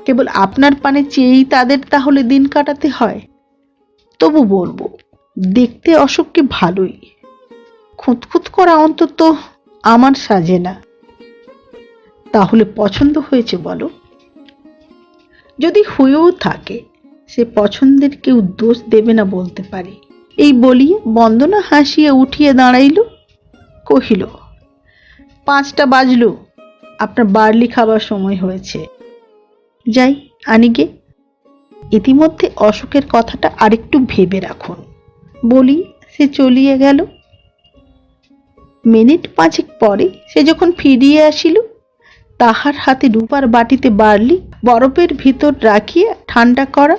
কেবল আপনার পানে চেয়েই তাদের তাহলে দিন কাটাতে হয়? তবু বলবো, দেখতে অশোককে ভালোই, খুঁতখুত করা অন্তত আমার সাজে না। তাহলে পছন্দ হয়েছে বলো? যদি হয়েও থাকে সে পছন্দের কেউ দোষ দেবে না বলতে পারি। এই বলিয়ে বন্দনা হাসিয়া উঠিয়া দাঁড়াইল, কহিল, 5টা বাজল, আপনার বার্লি খাবার সময় হয়েছে, যাই আনিগে। ইতিমধ্যে অশোকের কথাটা আরেকটু ভেবে রাখুন বলি সে চলিয়া গেল। মিনিট 5 পরে সে যখন ফিরিয়া আসিল, তাহার হাতে রূপার বাটিতে বার্লি বরফের ভিতর রাখিয়া ঠান্ডা করা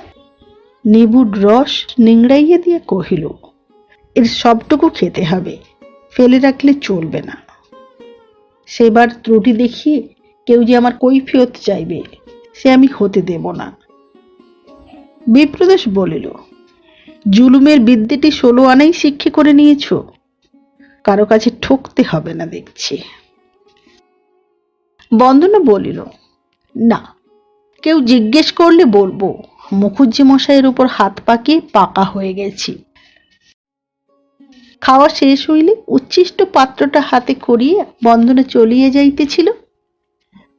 লেবুর রস নিংড়াইয়া দিয়া কহিল, এর সবটুকু খেতে হবে, ফেলে রাখলে চলবে না। সেবার ত্রুটি দেখিয়ে কেউ যে আমার কৈফিয়ত চাইবে, সে আমি হতে দেব না। বিপ্রদাস বলিল, জুলুমের বিদ্যেটি 16 আনাই শিক্ষা করে নিয়েছ, কারো কাছে ঠকতে হবে না দেখছি। বন্দনা বলিল, না, কেউ জিজ্ঞেস করলে বলবো মুখুজ্জি মশাইয়ের উপর হাত পাকিয়ে পাকা হয়ে গেছি। খাওয়া শেষ হইলে উচ্ছিষ্ট পাত্রটা হাতে করিয়া বন্দনা চলিয়া যাইতেছিল।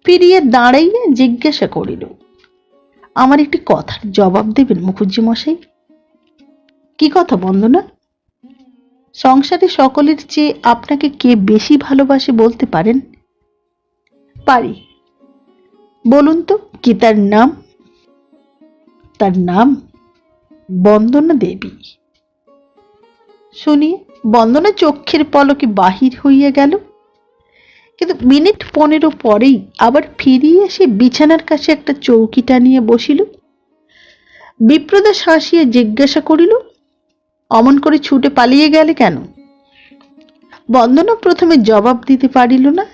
ফিরিয়া দাঁড়াইয়া জিজ্ঞাসা করিল, আমার একটি কথার জবাব দেবেন মুখুজ্জি মশাই? কি কথা বন্দনা? সংসারে সকলের চেয়ে আপনাকে কে বেশি ভালোবাসে বলতে পারেন? পারি। বলুন তো, কি তার নাম? তার নাম বন্দনা দেবী। শুনিয়ে বন্দনা চক্ষের পলকে বাহির হইয়া গেল, কিন্তু মিনিট 15 পরেই আবার ফিরিয়ে এসে বিছানার কাছে একটা চৌকি টানিয়ে বসিল। বিপ্রদাস হাসিয়া জিজ্ঞাসা করিল, অমন করে ছুটে পালিয়ে গেলে কেন? বন্দনা প্রথমে জবাব দিতে পারিল না,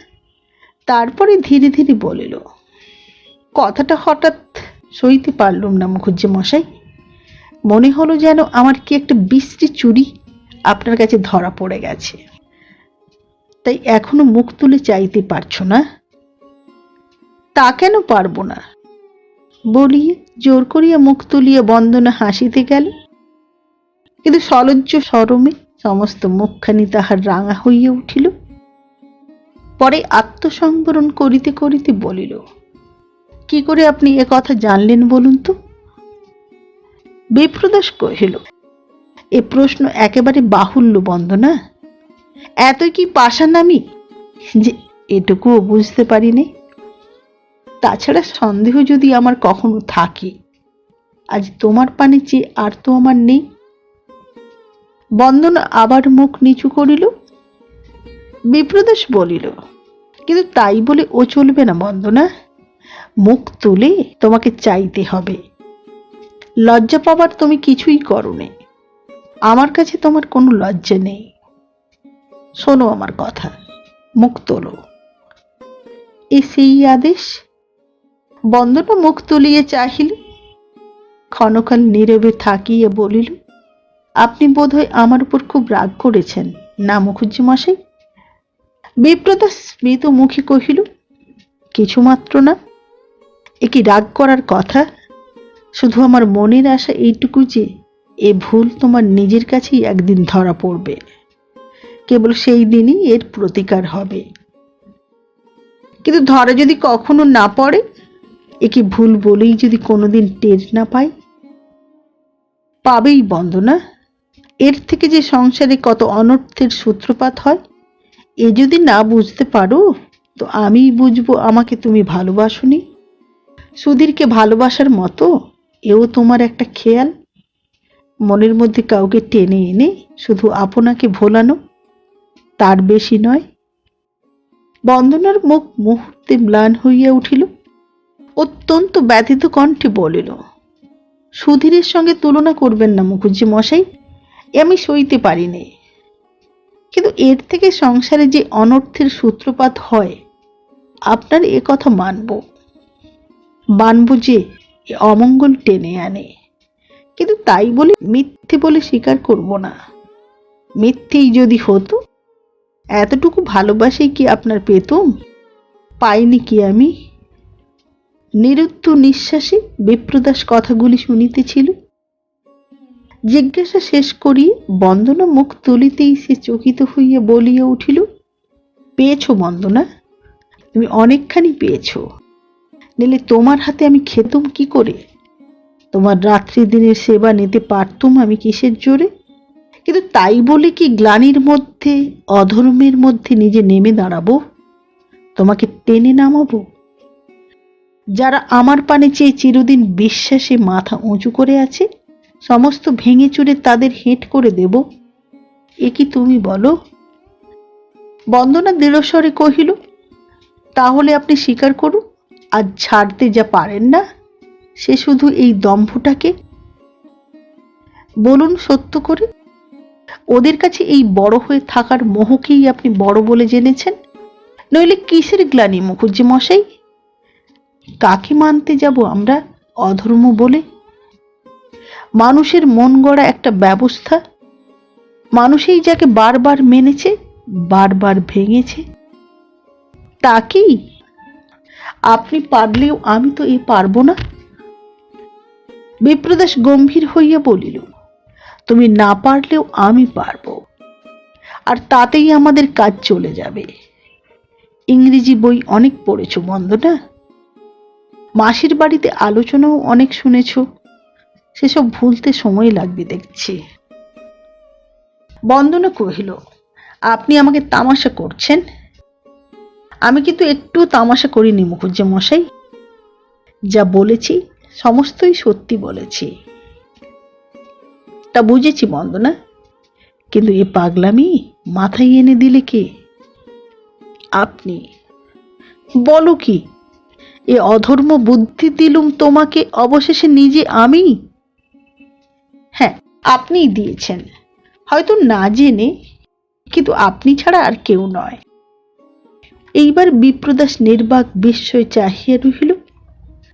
তারপরে ধীরে ধীরে বলিল, কথাটা হঠাৎ সইতে পারলুম না মুখুজ্জি মশাই। মনে হলো যেন আমার কি একটা বিশ্রী চুরি আপনার কাছে ধরা পড়ে গেছে, তাই এখনো মুখ তুলে চাইতে পারছো না। তা কেন পারবো না? বলিয়ে জোর করিয়া মুখ তুলিয়া বন্দনা হাসিতে গেল, কিন্তু সলজ্জ শরমে সমস্ত মুখখানি তাহার রাঙা হইয়া উঠিল। পরে আত্মসংবরণ করিতে করিতে বলিল, কি করে আপনি এ কথা জানলেন বলুন তো? বিপ্রদাস কহিল, এ প্রশ্ন একেবারে বাহুল্য বন্দনা। এত কি পাষাণ আমি যে এটুকুও বুঝতে পারিনি? তাছাড়া সন্দেহ যদি আমার কখনো থাকে, আজ তোমার পানে চেয়ে আর তো আমার নেই। বন্দনা আবার মুখ নিচু করিল। বিপ্রদাস বলিল, কিন্তু তাই বলে ও চলবে না বন্দনা, মুখ তুলে তোমাকে চাইতে হবে। লজ্জা পাবার তুমি কিছুই করোনি, আমার কাছে তোমার কোনো লজ্জা নেই। শোনো আমার কথা, মুখ তোলো। এ সেই আদেশ? বন্দনা মুখ তুলিয়ে চাহিল, ক্ষণকাল নীরবে থাকিয়া বলিল, আপনি বোধহয় আমার উপর খুব রাগ করেছেন না মুখুজ্জি মশাই? বিপ্রদাস স্মিত মুখে কহিল, কিছুমাত্র না। এ কি রাগ করার কথা? শুধু আমার মনের আশা এইটুকু যে এ ভুল তোমার নিজের কাছেই একদিন ধরা পড়বে, কেবল সেই দিনই এর প্রতিকার হবে। কিন্তু ধরা যদি কখনো না পড়ে, একে ভুল বলেই যদি কোনোদিন টের না পাই? পাবেই বন্দনা। এর থেকে যে সংসারে কত অনর্থের সূত্রপাত হয়, এ যদি না বুঝতে পারো তো আমিই বুঝবো আমাকে তুমি ভালোবাসোনি। সুধীরকে ভালোবাসার মতো এও তোমার একটা খেয়াল, মনের মধ্যে কাউকে টেনে এনে শুধু আপনাকে ভোলানো, তার বেশি নয়। বন্দনার মুখ মুহূর্তে ম্লান হইয়া উঠিল। অত্যন্ত ব্যথিত কণ্ঠে বলিল, সুধীরের সঙ্গে তুলনা করবেন না মুখুজ্জি মশাই, এ আমি সইতে পারিনি। কিন্তু এর থেকে সংসারে যে অনর্থের সূত্রপাত হয়, আপনার এ কথা মানব যে এ অমঙ্গল টেনে আনে, কিন্তু তাই বলে মিথ্যে বলে স্বীকার করব না। মিথ্যেই যদি হতো, এতটুকু ভালোবাসে কি আপনার পেতুম? পাইনি কি আমি? নিরুত্তর নিঃশ্বাসে বিপ্রদাস কথাগুলি শুনিতেছিল। জিজ্ঞাসা শেষ করিয়ে বন্দনা মুখ তুলিতেই সে চকিত হইয়া বলিয়া উঠিল, পেয়েছ বন্দনা, তুমি অনেকখানি পেয়েছ। নিলে তোমার হাতে আমি খেতুম কি করে? তোমার রাত্রি দিনের সেবা নিতে পারতুম আমি কিসের জোরে? কিন্তু তাই বলে কি গ্লানির মধ্যে, অধর্মের মধ্যে নিজে নেমে দাঁড়াবো, তোমাকে টেনে নামাবো? যারা আমার পানে চেয়ে চিরদিন বিশ্বাসে মাথা উঁচু করে আছে, সমস্ত ভেঙে চুরে তাদের হেঁট করে দেব, এ কি তুমি বলো? বন্দনা দৃঢ়স্বরে কহিল, তাহলে আপনি স্বীকার করুন, আজ ছাড়তে যা পারেন না সে শুধু এই দম্ভটাকে। বলুন সত্য করে, ওদের কাছে এই বড় হয়ে থাকার মোহকেই আপনি বড় বলে জেনেছেন, নইলে কিসের গ্লানি মুখুজ্জি মশাই? কাকে মানতে যাব আমরা অধর্ম বলে? মানুষের মন গড়া একটা ব্যবস্থা, মানুষই যাকে বারবার মেনেছে, বারবার ভেঙেছে। তা কি আপনি পারলেও আমি তো পারবো না। বিপ্রদাস গম্ভীর হইয়া বলিল, তুমি না পারলেও আমি পারবো, আর তাতেই আমাদের কাজ চলে যাবে। ইংরেজি বই অনেক পড়েছ বন্দনা, মাসির বাড়িতে আলোচনাও অনেক শুনেছ, সেসব ভুলতে সময় লাগবে দেখছি। বন্দনা কহিল, আপনি আমাকে তামাশা করছেন? আমি কিন্তু একটু তামাশা করিনি মুখুজ্জি মশাই, যা বলেছি সমস্তই সত্যি বলেছি। তা বুঝেছি বন্দনা, কিন্তু এ পাগলামি মাথায় এনে দিলে কে? আপনি। বলো কি, এ অধর্ম বুদ্ধি দিলুম তোমাকে, অবশেষে নিজে আমি? হ্যাঁ, আপনিই দিয়েছেন, হয়তো না জেনে, কিন্তু আপনি ছাড়া আর কেউ নয়। এইবার বিপ্রদাস নির্বাক বিস্ময় চাহিয়া রহিল।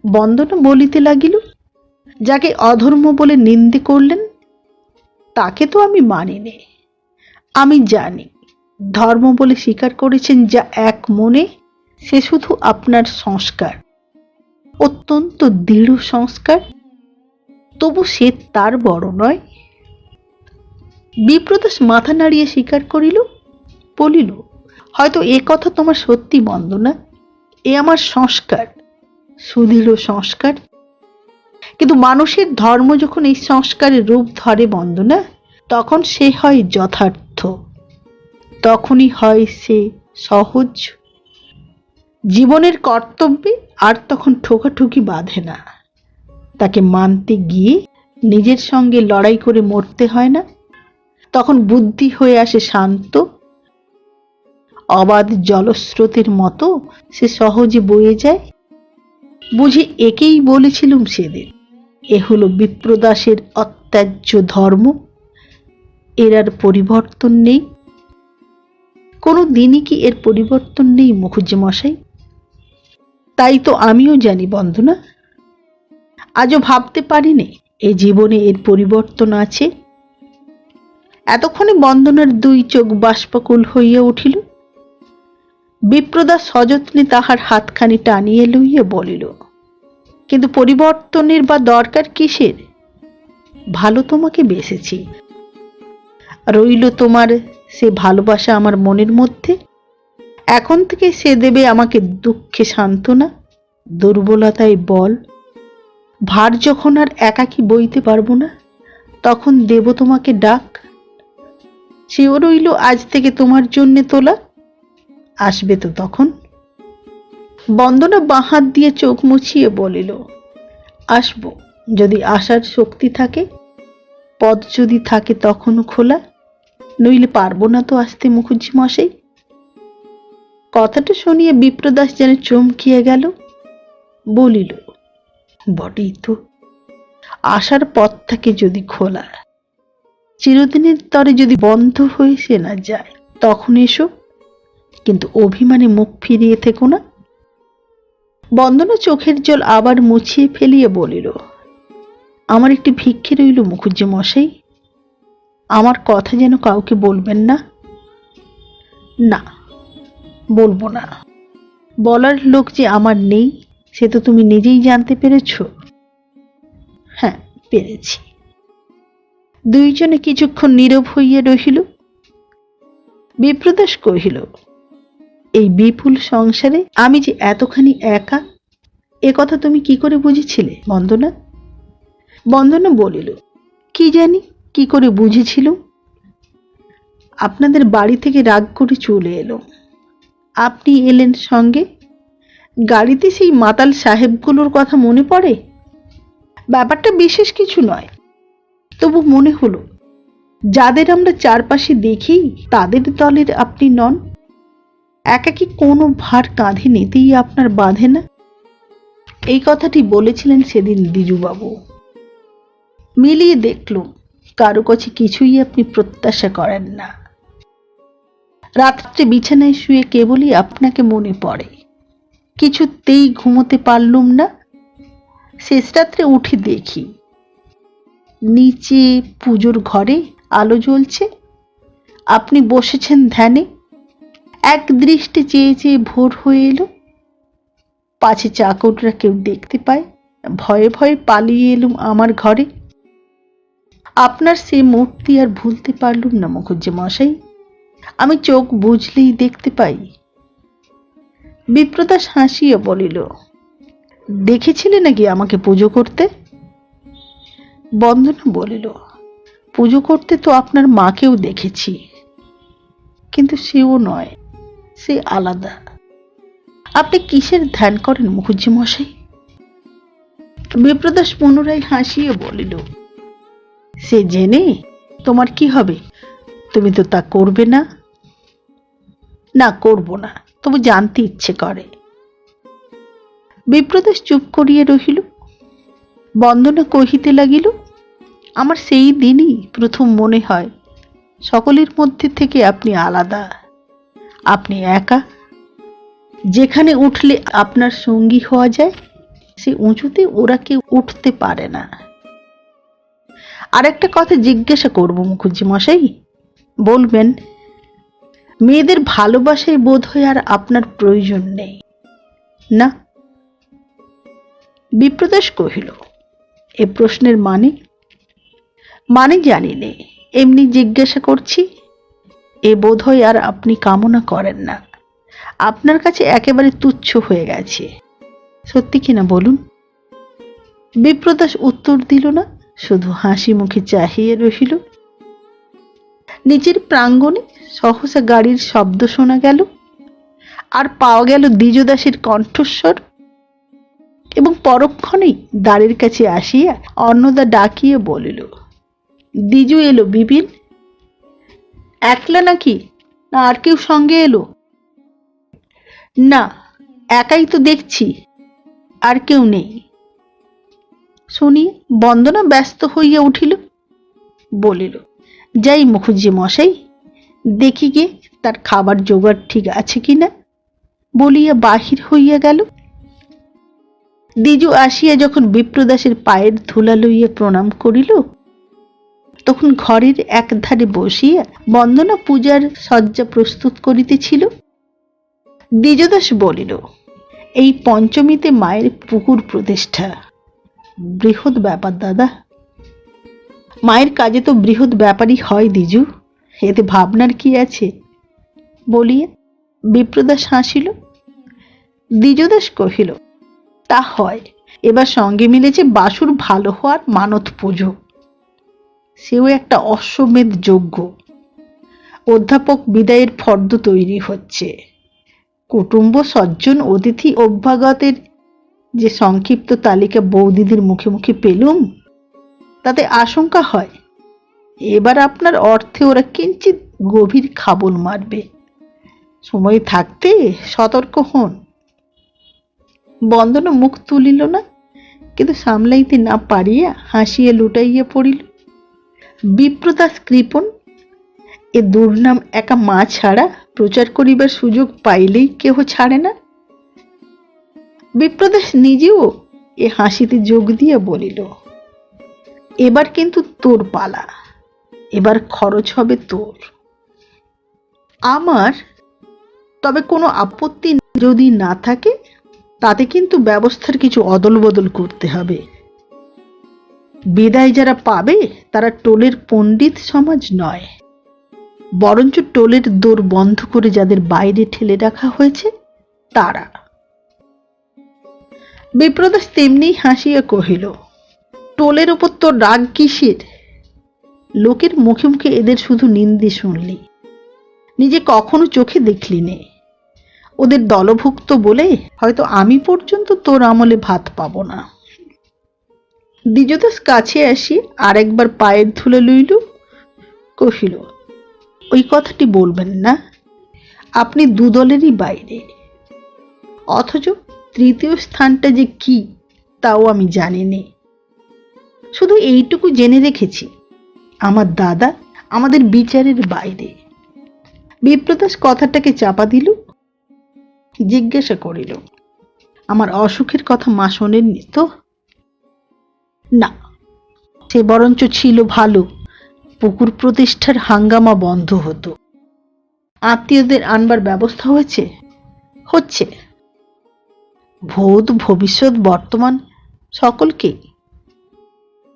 বন্দনা বলিতে লাগিল, যাকে অধর্ম বলে নিন্দে করলেন তাকে তো আমি মানিনি। আমি জানি ধর্ম বলে স্বীকার করেছেন যা এক মনে, সে শুধু আপনার সংস্কার, অত্যন্ত দৃঢ় সংস্কার, তবু সে তার বড় নয়। বিপ্রদাস মাথা নাড়িয়ে স্বীকার করিল, বলিল, হয়তো এ কথা তোমার সত্যি বন্দনা, এ আমার সংস্কার, সুদৃঢ় সংস্কার। কিন্তু মানুষের ধর্ম যখন এই সংস্কারের রূপ ধরে বন্দনা, তখন সে হয় যথার্থ, তখনই হয় সে সহজ। জীবনের কর্তব্যে আর তখন ঠোকাঠুকি বাঁধে না, তাকে মানতে গিয়ে নিজের সঙ্গে লড়াই করে মরতে হয় না। তখন বুদ্ধি হয়ে আসে শান্ত, অবাধ জলস্রোতের মতো সে সহজে বয়ে যায়। বুঝি একেই বলেছিলুম সেদিন, এ হলো বিপ্রদাসের অত্যাজ্য ধর্ম, এর আর পরিবর্তন নেই। কোনো দিনই কি এর পরিবর্তন নেই মুখুজ্জি মশাই? তাই তো আমিও জানি বন্দনা, আজও ভাবতে পারিনি এ জীবনে এর পরিবর্তন আছে। এতক্ষণে বন্দনার দুই চোখ বাষ্পাকুল হইয়া উঠিল। বিপ্রদাস সযত্নে তাহার হাতখানি টানিয়ে লইয়া বলিল, কিন্তু পরিবর্তনের বা দরকার কিসের? ভালো তোমাকে বেসেছি, রইল তোমার সে ভালোবাসা আমার মনের মধ্যে। এখন থেকে সে দেবে আমাকে দুঃখে সান্ত্বনা, দুর্বলতায় বল। ভার যখন আর একাকী বইতে পারবো না, তখন দেব তোমাকে ডাক। সেও রইল আজ থেকে তোমার জন্যে তোলা, আসবে তো তখন। বন্দনা বাঁ হাত দিয়ে চোখ মুছিয়ে বলিল, আসবো, যদি আসার শক্তি থাকে, পথ যদি থাকে তখনও খোলা, নইলে পারবো না তো আসতে মুখুজ্জি মশাই। কথাটা শুনিয়ে বিপ্রদাস যেন চমকিয়া গেল, বলিল, বটেই তো, আসার পথ থাকে যদি খোলা, চিরদিনের তরে যদি বন্ধ হয়ে সে না যায়, তখন এসো, কিন্তু অভিমানে মুখ ফিরিয়ে থেকো না। বন্দনা চোখের জল আবার মুছিয়ে ফেলিয়ে বলিল, আমার একটি ভিক্ষে রইল মুখুজ্জি মশাই, আমার কথা যেন কাউকে বলবেন না। না, বলবো না। বলার লোক যে আমার নেই সে তো তুমি নিজেই জানতে পেরেছ। হ্যাঁ, পেরেছি। দুইজনে কিছুক্ষণ নীরব হইয়া রহিল। বিপ্রদাস কহিল, এই বিপুল সংসারে আমি যে এতখানি একা, এ কথা তুমি কি করে বুঝেছিলে বন্দনা? বন্দনা বলিল, কি জানি কি করে বুঝেছিল। আপনাদের বাড়ি থেকে রাগ করে চলে এলো, আপনি এলেন সঙ্গে, গাড়িতে সেই মাতাল সাহেবগুলোর কথা মনে পড়ে। ব্যাপারটা বিশেষ কিছু নয়, তবু মনে হলো যাদের আমরা চারপাশে দেখি তাদের দলের আপনি নন। একাকী কোনো ভার কাঁধে নিতেই আপনার বাঁধে না। এই কথাটি বলেছিলেন সেদিন দ্বিজুবাবু। মিলিয়ে দেখলুম কারো কাছে কিছুই আপনি প্রত্যাশা করেন না। রাত্রে বিছানায় শুয়ে কেবলই আপনাকে মনে পড়ে, কিছুতেই ঘুমোতে পারলুম না। শেষ রাত্রে উঠে দেখি নিচে পুজোর ঘরে আলো জ্বলছে, আপনি বসেছেন ধ্যানে। এক দৃষ্টি চেয়ে চেয়ে ভোর হয়ে এলো, পাছে চাকররা কেউ দেখতে পায়। ভয়ে ভয়ে পালিয়ে এলুম আমার ঘরে। আপনার সে মূর্তি আর ভুলতে পারলুম না মুখুজ্জে মশাই, আমি চোখ বুঝলেই দেখতে পাই। বিপ্রদাস হাসিয়া বলিল, দেখেছিলে নাকি আমাকে পুজো করতে? বন্দনা বলিল, পুজো করতে তো আপনার মাকেও দেখেছি, কিন্তু সেও নয়, সে আলাদা। আপনি কিসের ধ্যান করেন মুখুজ্জে মশাই? বিপ্রদাস পুনরায় হাসিয়ে বলিল, সে জেনে তোমার কি হবে? তুমি তো তা করবে না। না, করব না, তবু জানতে ইচ্ছে করে। বিপ্রদাস চুপ করিয়া রহিল। বন্দনা কহিতে লাগিল, আমার সেই দিনই প্রথম মনে হয় সকলের মধ্যে থেকে আপনি আলাদা, আপনি একা। যেখানে উঠলে আপনার সঙ্গী হওয়া যায়, সে উঁচুতে ওরা কেউ উঠতে পারে না। আর একটা কথা জিজ্ঞাসা করব মুখুজ্জে মশাই, বলবেন? মেয়েদের ভালোবাসায় বোধ হয় আর আপনার প্রয়োজন নেই না? বিপ্রদাস কহিল, এ প্রশ্নের মানে জানি নে, এমনি জিজ্ঞাসা করছি। এ বোধ হয় আর আপনি কামনা করেন না, আপনার কাছে একেবারে তুচ্ছ হয়ে গেছে। সত্যি কিনা বলুন? বিপ্রদাস উত্তর দিল না, শুধু হাসি মুখে চাহিয়ে রহিল। নিচের প্রাঙ্গণে সহসা গাড়ির শব্দ শোনা গেল, আর পাওয়া গেল দ্বিজদাসের কণ্ঠস্বর, এবং পরক্ষণেই দ্বারের কাছে আসিয়া অন্নদা ডাকিয়ে বলিল, দ্বিজু এলো বিপিন। একলা নাকি, না আর কেউ সঙ্গে এলো? না, একাই তো দেখছি, আর কেউ নেই। শুনিয়া বন্দনা ব্যস্ত হইয়া উঠিল, বলিল, যাই মুখুজ্জে মশাই, দেখি গে তার খাবার জোগাড় ঠিক আছে কিনা। বলিয়া বাহির হইয়া গেল। দ্বিজু আসিয়া যখন বিপ্রদাসের পায়ের ধুলা লইয়া প্রণাম করিল, তখন ঘরের একধারে বসিয়া বন্দনা পূজার শয্যা প্রস্তুত করিতেছিল। দ্বিজদাস বলিল, এই পঞ্চমীতে মায়ের পুকুর প্রতিষ্ঠা, বৃহৎ ব্যাপার দাদা। মায়ের কাজে তো বৃহৎ ব্যাপারই হয় দ্বিজু, এতে ভাবনার কি আছে? বলিয়া বিপ্রদাস হাসিল। দ্বিজদাস কহিল, তা হয়, এবার সঙ্গে মিলেছে বাসুর ভালো হওয়ার মানত পুজো, সেও একটা অশ্বমেধ যজ্ঞ। অধ্যাপক বিদায়ের ফর্দ তৈরি হচ্ছে। কুটুম্ব সজ্জন অতিথি অভ্যাগতের যে সংক্ষিপ্ত তালিকা বৌদিদের মুখে মুখে পেলুম, তাতে আশঙ্কা হয় এবার আপনার অর্থে ওরা কিঞ্চিত গভীর খাবল মারবে। সময় থাকতে সতর্ক হন। বন্দনা মুখ তুলিল না, কিন্তু সামলাইতে না পারিয়া হাসিয়া লুটাইয়া পড়িল। বিপ্রদাস কৃপণ, এ দুর্নাম একা মা ছাড়া প্রচার করিবার সুযোগ পাইলেই কেহ ছাড়ে না। বিপ্রদাস নিজেও এ হাসিতে যোগ দিয়া বলিল, এবার কিন্তু তোর পালা, এবার খরচ হবে তোর। আমার তবে কোনো আপত্তি যদি না থাকে, তাতে কিন্তু ব্যবস্থার কিছু অদল বদল করতে হবে। বিদায় যারা পাবে তারা টোলের পণ্ডিত সমাজ নয়, বরঞ্চ টোলের দোর বন্ধ করে যাদের বাইরে ঠেলে রাখা হয়েছে তারা। বিপ্রদাস তেমনি হাসিয়া কহিল, টোলের ওপর তোর রাগ কিসের? লোকের মুখে মুখে এদের শুধু নিন্দে শুনলি, নিজে কখনো চোখে দেখলি নে। ওদের দলভুক্ত বলে হয়তো আমি পর্যন্ত তোর আমলে ভাত পাবো না। দ্বিজদাস কাছে আসি আর একবার পায়ের ধুলো লইল, কহিল, ওই কথাটি বলবেন না। আপনি দুদলেরই বাইরে, অথচ তৃতীয় স্থানটা যে কি তাও আমি জানি নে। শুধু এইটুকু জেনে রেখেছি, আমার দাদা আমাদের বিচারের বাইরে। বিপ্রদাস কথাটাকে চাপা দিল, জিজ্ঞাসা করিল, আমার অসুখের কথা মা শোনেননি তো? না, সে বরঞ্চ ছিল ভালো, পুকুর প্রতিষ্ঠার হাঙ্গামা বন্ধ হতো। আত্মীয়দের আনবার ব্যবস্থা হয়েছে? হচ্ছে। ভূত ভবিষ্যৎ বর্তমান সকলকে।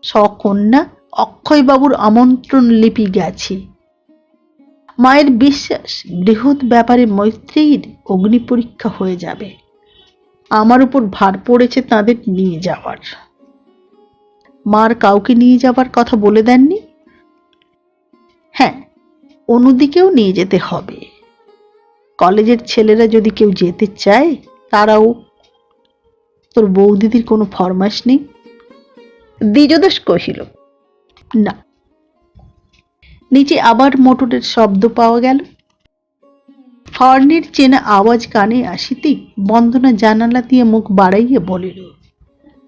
সকন্যা অক্ষয়বাবুর আমন্ত্রণ লিপি গেছে। মায়ের বিশ্বাস বৃহৎ ব্যাপারে মৈত্রীর অগ্নি পরীক্ষা হয়ে যাবে। আমার উপর ভার পড়েছে তাদের নিয়ে যাওয়ার। মার কাউকে নিয়ে যাবার কথা বলে দেননি? হ্যাঁ, অনুদিকেও নিয়ে যেতে হবে। কলেজের ছেলেরা যদি কেউ যেতে চায় তারাও। তোর বৌদিদির কোনো ফরমাস নেই? দ্বিজদাস কহিল, না। নিচে আবার মোটরের শব্দ পাওয়া গেল। হর্নের চেনা আওয়াজ কানে আসিতেই বন্দনা জানালা দিয়ে মুখ বাড়াইয়া বলিল,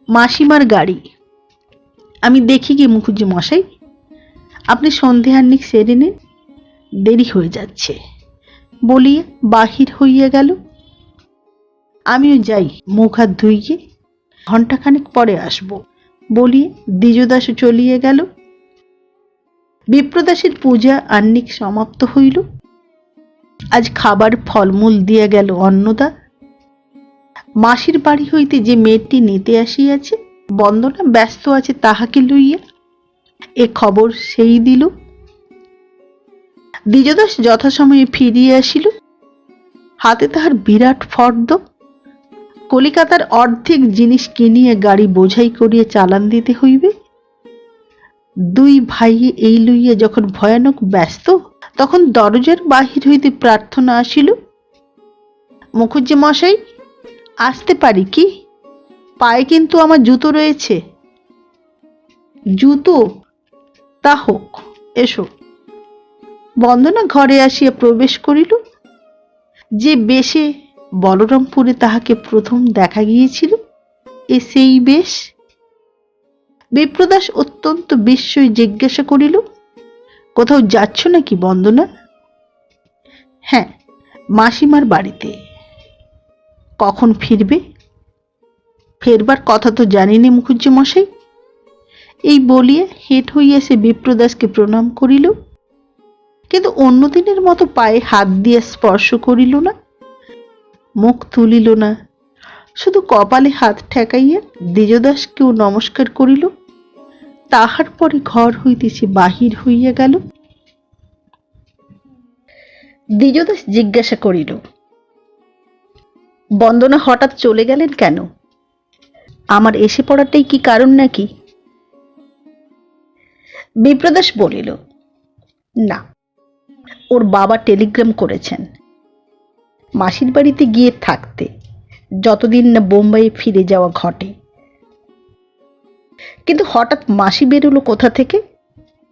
মাসিমার গাড়ি। আমি দেখি কি মুখুজ্জি মশাই, আপনি সন্দেহান্নিক সেরে নিন, দেরি হয়ে যাচ্ছে বলিয়া বাহির হইয়া গেল। আমিও যাই, মুখ হাত ধুইয়ে ঘণ্টাখানেক পরে আসব বলিয়ে দ্বিজদাসও চলিয়া গেল। বিপ্রদাসের পূজা আহ্নিক সমাপ্ত হইল। আজ খাবার ফলমূল দিয়া গেল অন্নদা। মাসির বাড়ি হইতে যে মেয়েটি নিতে আসিয়াছে, বন্দনা ব্যস্ত আছে তাহাকে লইয়া, এ খবর সেই দিল। দ্বিজদাস যথাসময়ে ফিরিয়া আসিল। হাতে তাহার বিরাট ফর্দ। কলিকাতার অর্ধেক জিনিস কিনিয়া গাড়ি বোঝাই করিয়া চালান দিতে হইবে। দুই ভাইয়ে এই লইয়া যখন ভয়ানক ব্যস্ত, তখন দরজার বাহির হইতে প্রার্থনা আসিল, মুখুজ্জি মশাই, আসতে পারি কি? পায়ে কিন্তু আমার জুতো রয়েছে। জুতো? তা হোক, এসো। বন্দনা ঘরে আসিয়া প্রবেশ করিল। যে বেশে বলরামপুরে তাহাকে প্রথম দেখা গিয়েছিল, এ সেই বেশ। বিপ্রদাস অত্যন্ত বিস্ময়ে জিজ্ঞাসা করিল, কোথাও যাচ্ছ নাকি বন্দনা? হ্যাঁ, মাসিমার বাড়িতে। কখন ফিরবে? ফেরবার কথা তো জানিনি মুখুজ্জি মশাই। এই বলিয়া হেঁট হইয়া সে বিপ্রদাসকে প্রণাম করিল, কিন্তু অন্যদিনের মতো পায়ে হাত দিয়া স্পর্শ করিল না, মুখ তুলিল না, শুধু কপালে হাত ঠেকাইয়া দ্বিজদাসকেও নমস্কার করিল। তাহার পরে ঘর হইতে সে বাহির হইয়া গেল। দ্বিজদাস জিজ্ঞাসা করিল, বন্দনা হঠাৎ চলে গেলেন কেন? আমার এসে পড়াটাই কি কারণ নাকি? বিপ্রদাস বলিল, না, ওর বাবা টেলিগ্রাম করেছেন মাসির বাড়িতে গিয়ে থাকতে, যতদিন না বোম্বাইয়ে ফিরে যাওয়া ঘটে। কিন্তু হঠাৎ মাসি বেরোলো কোথা থেকে?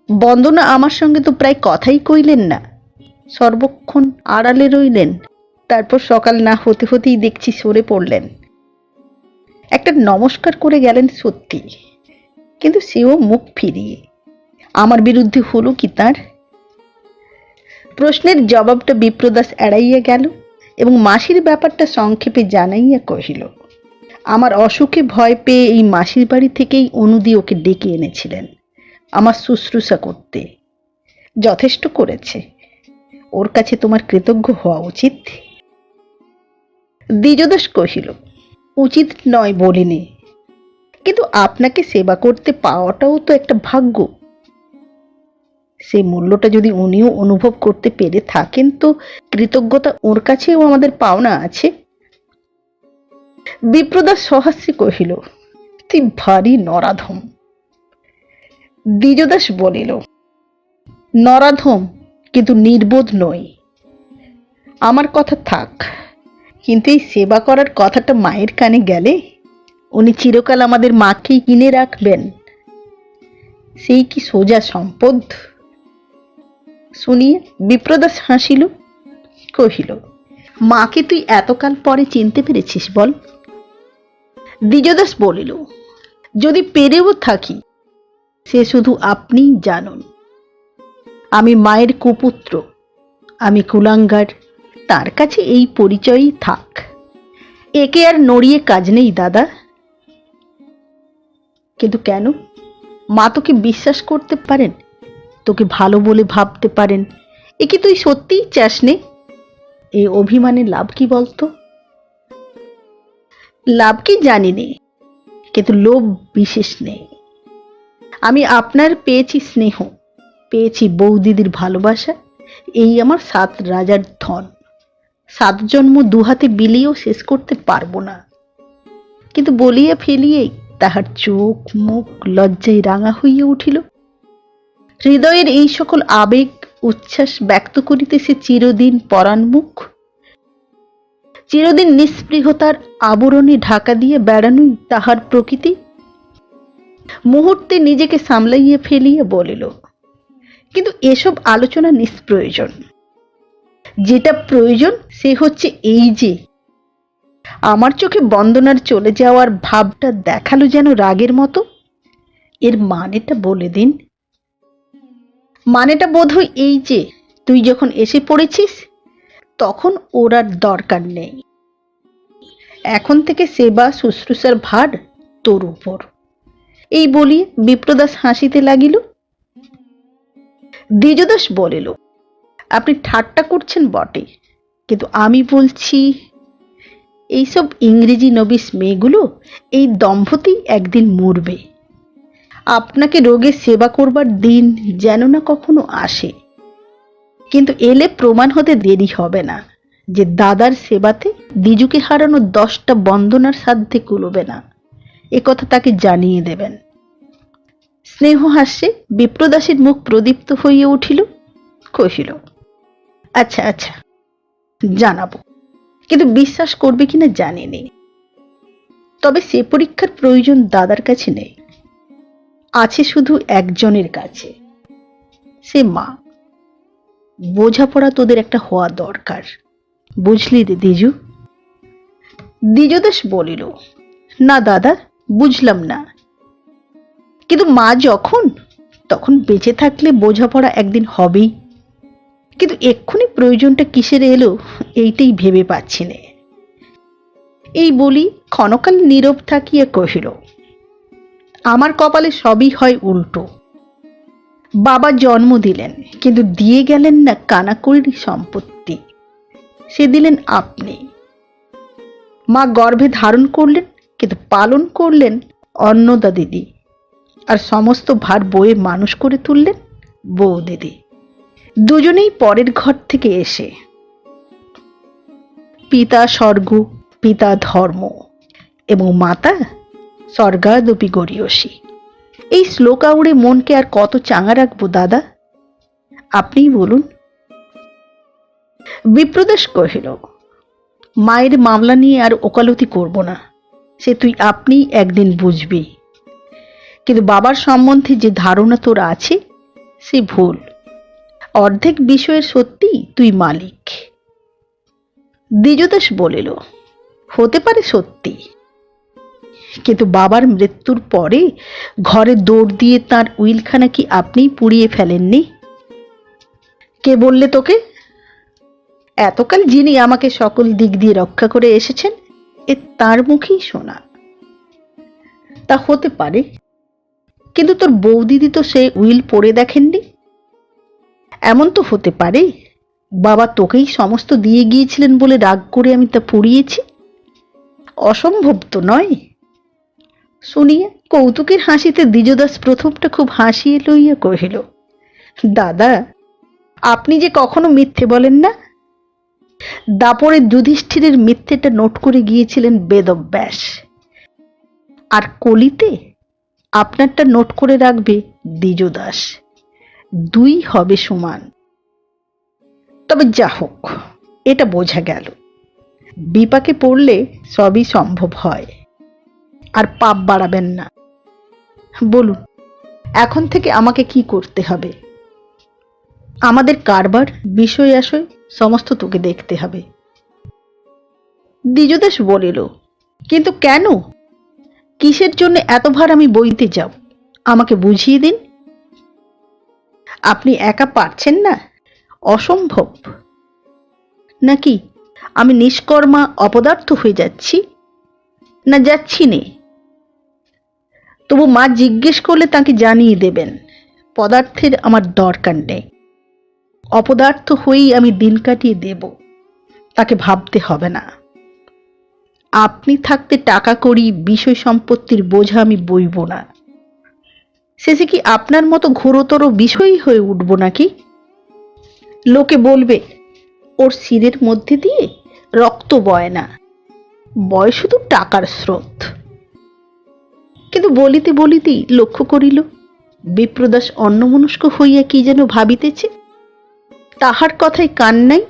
বন্দনা আমার সঙ্গে তো প্রায় কথাই কইলেন না, সর্বক্ষণ আড়ালে রইলেন। তারপর সকাল না হতে হতেই দেখছি সরে পড়লেন। একটা নমস্কার করে গেলেন সত্যি, কিন্তু সেও মুখ ফিরিয়ে। আমার বিরুদ্ধে হলো কি তার? প্রশ্নের জবাবটা বিপ্রদাস এড়াইয়া গেল এবং মাসির ব্যাপারটা সংক্ষেপে জানাইয়া কহিল, আমার অসুখে ভয় পেয়ে এই মাসির বাড়ি থেকেই অনুদি ওকে ডেকে এনেছিলেন আমার শুশ্রূষা করতে। যথেষ্ট করেছে, ওর কাছে তোমার কৃতজ্ঞ হওয়া উচিত। দ্বিজদাস কহিল, উচিত নয় বলিনি, কিন্তু আপনাকে সেবা করতে পাওয়াটাও তো একটা ভাগ্য। সেই মূল্যটা যদি উনিও অনুভব করতে পেরে থাকেন, তো কৃতজ্ঞতা ওর কাছেও আমাদের পাওনা আছে। বিপ্রদাস সহাস্যে কহিল, তুই ভারী নরাধম। দ্বিজদাস বলিল, নরাধম, কিন্তু নির্বোধ নই। আমার কথা থাক, কিন্তু এই সেবা করার কথাটা মায়ের কানে গেলে উনি চিরকাল আমাদের মাকেই কিনে রাখবেন। সেই কি সোজা সম্পদ? শুনিয়ে বিপ্রদাস হাসিল, কহিল, মাকে তুই এতকাল পরে চিনতে পেরেছিস বল? দ্বিজদাস বলিল, যদি পেরেও থাকি, সে শুধু আপনিই জানুন। আমি মায়ের কুপুত্র, আমি কুলাঙ্গার, তার কাছে এই পরিচয়ই থাক। একে আর নড়িয়ে কাজ নেই দাদা। কিন্তু কেন? মা তোকে বিশ্বাস করতে পারেন, তোকে ভালো বলে ভাবতে পারেন, এ কি তুই সত্যিই চাস নে? এই অভিমানে লাভ কি বলতো? লাভ কি জানি নে, কিন্তু লোভ বিশেষ নেই। আমি আপনার পেয়েছি স্নেহ, পেয়েছি বৌদিদির ভালোবাসা, এই আমার 7 রাজার ধন। 7 জন্ম দুহাতে বিলিয়েও শেষ করতে পারবো না। কিন্তু বলিয়া ফেলিয়েই তাহার চোখ মুখ লজ্জায় রাঙা হইয়া উঠিল। হৃদয়ের এই সকল আবেগ উচ্ছ্বাস ব্যক্ত করিতে সে চিরদিন পরাণমুখ, চিরদিন নিস্পৃহতার আবরণে ঢাকা দিয়ে বেড়ানোই তাহার প্রকৃতি। মুহূর্তে নিজেকে সামলাইয়া ফেলিয়া বলিল, কিন্তু এসব আলোচনা নিষ্প্রয়োজন। যেটা প্রয়োজন সে হচ্ছে এই যে আমার চোখে বন্দনার চলে যাওয়ার ভাবটা দেখালো যেন রাগের মতো। এর মানেটা বলে দিন। মানেটা বোধহয় এই যে তুই যখন এসে পড়েছিস তখন ওর আর দরকার নেই। এখন থেকে সেবা শুশ্রূষার ভার তোর উপর। এই বলিয়ে বিপ্রদাস হাসিতে লাগিল। দ্বিজদাস বলিল, আপনি ঠাট্টা করছেন বটে, কিন্তু আমি বলছি এইসব ইংরেজি নবিশ মেয়েগুলো এই দম্ভতেই একদিন মরবে। আপনাকে রোগের সেবা করবার দিন যেন না কখনো আসে। কিন্তু এলে প্রমাণ হতে দেরি হবে না যে দাদার সেবাতে দ্বিজুকে হারানো 10টা বন্দনার সাধ্যে কুলোবে না, এ কথা তাকে জানিয়ে দেবেন। স্নেহ হাস্যে বিপ্রদাসের মুখ প্রদীপ্ত হইয়া উঠিল। কহিল, আচ্ছা আচ্ছা, জানাবো, কিন্তু বিশ্বাস করবে কিনা জানি নে। তবে সে পরীক্ষার প্রয়োজন দাদার কাছে নেই, আছে শুধু একজনের কাছে, সে মা। বোঝাপড়া তোদের একটা হওয়া দরকার, বুঝলি রে দ্বিজু? দ্বিজদাস বলিল, না দাদা, বুঝলাম না। কিন্তু মা যখন তখন বেঁচে থাকলে বোঝাপড়া একদিন হবেই। কিন্তু এক্ষুনি প্রয়োজনটা কিসের এলো এইটাই ভেবে পাচ্ছি না। এই বলি ক্ষণকাল নীরব থাকিয়া কহিল, আমার কপালে সবই হয় উল্টো। বাবা জন্ম দিলেন, কিন্তু দিয়ে গেলেন না কানাকড়ির সম্পত্তি, সে দিলেন আপনি। মা গর্ভে ধারণ করলেন, কিন্তু পালন করলেন অন্নদা দিদি, আর সমস্ত ভার বয়ে মানুষ করে তুললেন বৌ দিদি। দুজনেই পরের ঘর থেকে এসে। পিতা স্বর্গ, পিতা ধর্ম এবং মাতা স্বর্গাদপি গরীয়সী। এই শ্লোক আউড়ে মনকে আর কত চাঙা রাখবো দাদা, আপনিই বলুন। বিপ্রদাস কহিল, মায়ের মামলা নিয়ে আর ওকালতি করব না, সে তুই আপনিই একদিন বুঝবি। কিন্তু বাবার সম্বন্ধে যে ধারণা তোর আছে সে ভুল। অর্ধেক বিষয়ের সত্যি তুই মালিক। দ্বিজদাস বলিল, হতে পারে সত্যি, কিন্তু বাবার মৃত্যুর পরে ঘরে দৌড় দিয়ে তার উইলখানা কি আপনিই পুড়িয়ে ফেলেননি? কে বললে তোকে? এতকাল যিনি আমাকে সকল দিক দিয়ে রক্ষা করে এসেছেন এ তার মুখেই শোনা। তা হতে পারে, কিন্তু তোর বৌদিদি তো সে উইল পড়ে দেখেননি। এমন তো হতে পারে বাবা তোকেই সমস্ত দিয়ে গিয়েছিলেন বলে রাগ করে আমি তা পুড়িয়েছি। অসম্ভব তো নয়। শুনিয়া কৌতুকের হাসিতে দ্বিজদাস প্রথমটা খুব হাসিয়ে লইয়া কহিল, দাদা, আপনি যে কখনো মিথ্যে বলেন না। দাপরে যুধিষ্ঠিরের মিথ্যেটা নোট করে গিয়েছিলেন বেদব্যাস, আর কলিতে আপনারটা নোট করে রাখবে দ্বিজদাস। 2 হবে সমান। তবে যা হোক, এটা বোঝা গেল বিপাকে পড়লে সবই সম্ভব হয়। আর পাপ বাড়াবেন না। বলুন, এখন থেকে আমাকে কি করতে হবে? আমাদের কারবার বিষয় আশয় সমস্ত তোকে দেখতে হবে। দ্বিজদাস বলিল, কিন্তু কেন? কিসের জন্য এত ভার আমি বইতে যাব? আমাকে বুঝিয়ে দিন। আপনি একা পারছেন না, অসম্ভব। নাকি আমি নিষ্কর্মা অপদার্থ হয়ে যাচ্ছি? না যাচ্ছি নে। তবু মা জিজ্ঞেস করলে তাকে জানিয়ে দেবেন, পদার্থের আমার দরকার নেই, অপদার্থ হয়েই আমি দিন কাটিয়ে দেব, তাকে ভাবতে হবে না। আপনি থাকতে টাকা কড়ি বিষয় সম্পত্তির বোঝা আমি বইব না। শেষে কি আপনার মতো ঘোরতর বিষয়ই হয়ে উঠব নাকি? লোকে বলবে ওর শিরের মধ্যে দিয়ে রক্ত বয় না, বয় শুধু টাকার স্রোত। কিন্তু বলিতে বলিতেই লক্ষ্য করিল বিপ্রদাস অন্যমনস্ক হইয়া কি যেন ভাবিতেছে। তাহার কথায় কান নাই,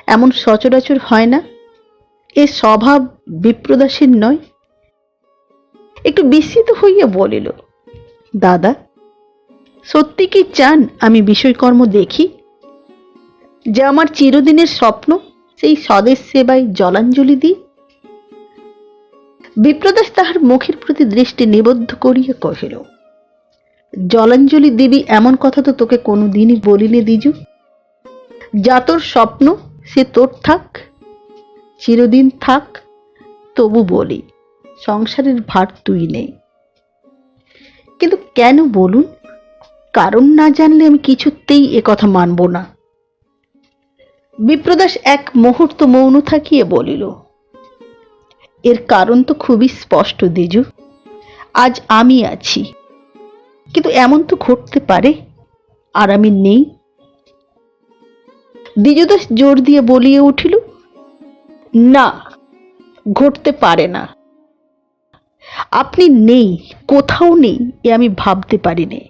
এমন সচরাচর হয় না। এ স্বভাব বিপ্রদাসের নয়। একটু বিস্মিত হইয়া বলিল, দাদা, সত্যি কি চান আমি বিষয়কর্ম দেখি? যে আমার চিরদিনের স্বপ্ন, সেই স্বদেশ সেবায় জলাঞ্জলি দিই। বিপ্রদাস তাহার মুখের প্রতি দৃষ্টি নিবদ্ধ করিয়া কহিল, জলাঞ্জলি দিবি এমন কথা তো তোকে কোনোদিনই বলিনি দ্বিজু। যা তোর স্বপ্ন সে তোর থাক, চিরদিন থাক। তবু বলি, সংসারের ভার তুই নেই। কিন্তু কেন বলুন? কারণ না জানলে আমি কিছুতেই এ কথা মানব না। বিপ্রদাস এক মুহূর্ত মৌন থাকিয়ে বলিল, এর কারণ তো খুবই স্পষ্ট দ্বিজু। আজ আমি আছি, কিন্তু এমন তো ঘটতে পারে আর আমি নেই। দ্বিজদাস জোর দিয়ে বলিয়ে উঠিল, না, ঘটতে পারে না। আপনি নেই, কোথাও নেই, এ আমি ভাবতে পারিনি।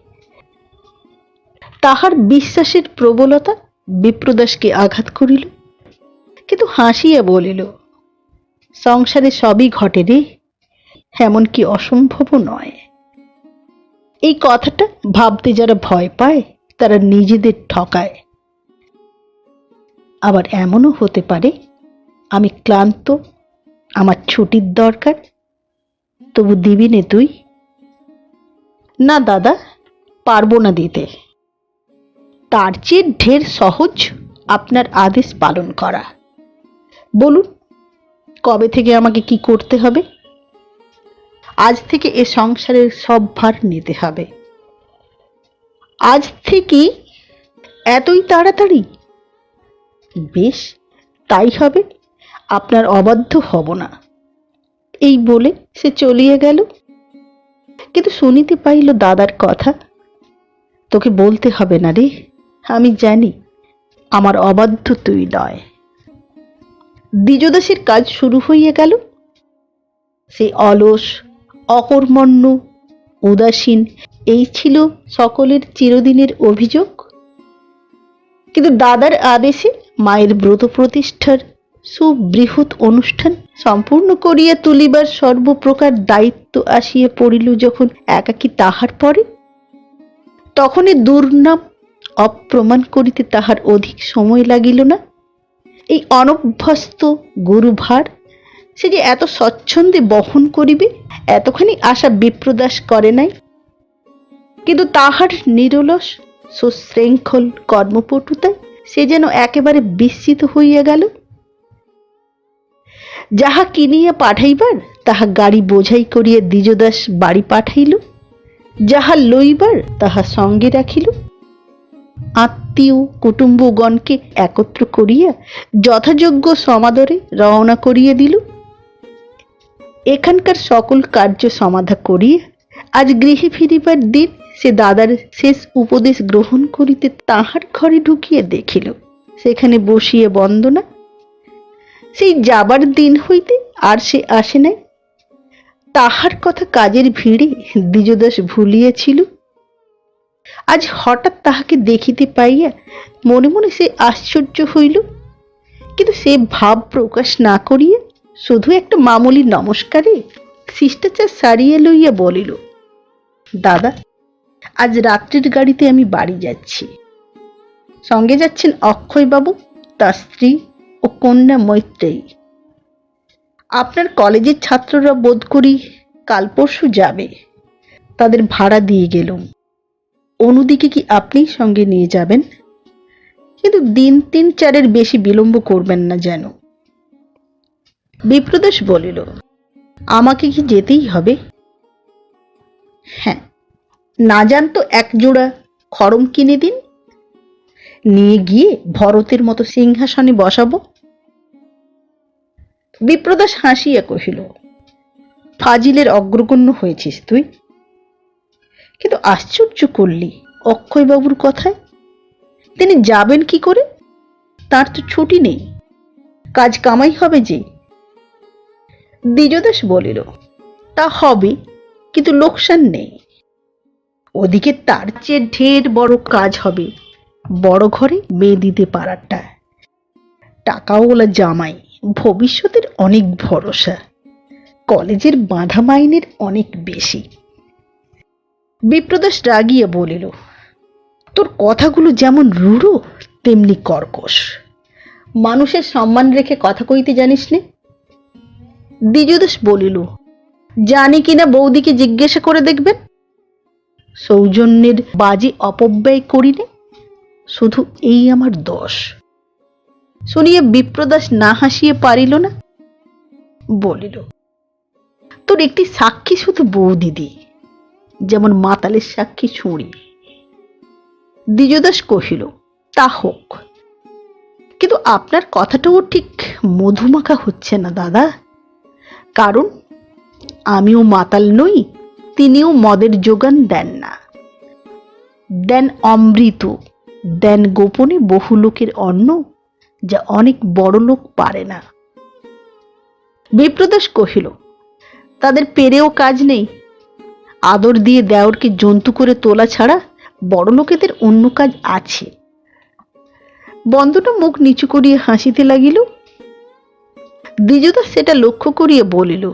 তাহার বিশ্বাসের প্রবলতা বিপ্রদাসকে আঘাত করিল, কিন্তু হাসিয়া বলিল, সংসারে সবই ঘটে রে, এমনকি অসম্ভবও নয়। এই কথাটা ভাবতে যারা ভয় পায় তারা নিজেদের ঠকায়। আবার এমনও হতে পারে আমি ক্লান্ত, আমার ছুটির দরকার, তবু দিবি নে তুই? না দাদা, পারবো না দিতে। তার চেয়ে ঢের সহজ আপনার আদেশ পালন করা। বলুন, কবে থেকে আমাকে কি করতে হবে? আজ থেকে এ সংসারের সব ভার নিতে হবে। আজ থেকে? এতই তাড়াতাড়ি? বেশ, তাই হবে, আপনার অবাধ্য হব না। এই বলে সে চলিয়া গেল। কিন্তু শুনিতে পাইল দাদার কথা, তোকে বলতে হবে না রে, আমি জানি আমার অবাধ্য তুই নয়। দ্বিজদাসের কাজ শুরু হইয়া গেল। সে অলস, অকর্মণ্য, উদাসীন, এই ছিল সকলের চিরদিনের অভিযোগ। কিন্তু দাদার আদেশে মায়ের ব্রত প্রতিষ্ঠার সুবৃহৎ অনুষ্ঠান সম্পূর্ণ করিয়া তুলিবার সর্বপ্রকার দায়িত্ব আসিয়া পড়িল যখন একাকী তাহার পরে, তখন এ দুর্নাম অপ্রমাণ করিতে তাহার অধিক সময় লাগিল না। এই অনভ্যস্ত গুরুভার সে যে এত স্বচ্ছন্দে বহন করিবে, এতখানি আশা বিপ্রদাস করে নাই। কিন্তু তাহার নিরলস সুশৃঙ্খল কর্মপটুতায় সে যেন একেবারে বিস্মিত হইয়া গেল। যাহা কিনিয়া পাঠাইবার তাহা গাড়ি বোঝাই করিয়া দ্বিজদাস বাড়ি পাঠাইল, যাহা লইবার তাহা সঙ্গে রাখিল। আত্মীয় কুটুম্বগণকে একত্র করিয়া যথাযোগ্য সমাদরে রওনা করিয়া দিল। এখানকার সকল কার্য সমাধা করিয়া আজ গৃহে ফিরিবার দিন সে দাদার শেষ উপদেশ গ্রহণ করিতে তাহার ঘরে ঢুকিয়া দেখিল সেখানে বসিয়া বন্দনা। সেই যাবার দিন হইতে আর সে আসে নাই। তাহার কথা কাজের ভিড়ে দ্বিজদাস ভুলিয়াছিল। আজ হঠাৎ তাহাকে দেখিতে পাইয়া মনে মনে সে আশ্চর্য হইল, কিন্তু সে ভাব প্রকাশ না করিয়া শুধু একটা মামুলি নমস্কারে শিষ্টাচার সারিয়া লইয়া বলিল, দাদা, আজ রাত্রির গাড়িতে আমি বাড়ি যাচ্ছি। সঙ্গে যাচ্ছেন অক্ষয়বাবু, তার স্ত্রী ও কন্যা মৈত্রেয়ী। আপনার কলেজের ছাত্ররা বোধ করি কাল পরশু যাবে, তাদের ভাড়া দিয়ে গেলুম। অনুদিকে কি আপনি সঙ্গে নিয়ে যাবেন? কিন্তু দিন ৩-৪-এর বেশি বিলম্ব করবেন না যেন। বিপ্রদাস বলিল, আমাকে কি যেতেই হবে? হ্যাঁ, না যান তো এক জোড়া খড়ম কিনে দিন, নিয়ে গিয়ে ভরতের মতো সিংহাসনে বসাবো। বিপ্রদাস হাসিয়া কহিল, ফাজিলের অগ্রগণ্য হয়েছিস তুই। কিন্তু আশ্চর্য করলি অক্ষয়বাবুর কথায়। তিনি যাবেন কি করে? তার তো ছুটি নেই, কাজ কামাই হবে যে। দ্বিজদাস বলিল, তা হবে, কিন্তু লোকসান নেই। ওদিকে তার চেয়ে ঢের বড় কাজ হবে, বড় ঘরে মেয়ে দিতে পারাটা। টাকাওয়ালা জামাই, ভবিষ্যতের অনেক ভরসা, কলেজের বাঁধা মাইনের অনেক বেশি। বিপ্রদাস রাগিয়া বলিল, তোর কথাগুলো যেমন রূঢ় তেমনি কর্কশ। মানুষের সম্মান রেখে কথা কইতে জানিস নে? দ্বিজদাস বলিল, জানি কিনা বৌদিকে জিজ্ঞাসা করে দেখবেন। সৌজন্যের বাজে অপব্যয় করিনে, শুধু এই আমার দোষ। শুনিয়া বিপ্রদাস না হাসিয়ে পারিল না, বলিল, তোর একটি সাক্ষী শুধু বৌদিদি, যেমন মাতালের সাক্ষী ছুঁড়ি। দ্বিজদাস কহিল, তা হোক, কিন্তু আপনার কথাটাও ঠিক মধুমাখা হচ্ছে না দাদা। কারণ আমিও মাতাল নই, তিনিও মদের যোগান দেন না। দেন অমৃত, দেন গোপনে বহু লোকের অন্ন, যা অনেক বড় লোক পারে না। বিপ্রদাস কহিল, তাদের পেরেও কাজ নেই। আদর দিয়ে দেওরকে জন্তু করে তোলা ছাড়া বড় লোকেদের অন্য কাজ আছে। বন্দনা মুখ নিচু করিয়া হাসিতে লাগিল। দ্বিজদাস সেটা লক্ষ্য করিয়া বলিল,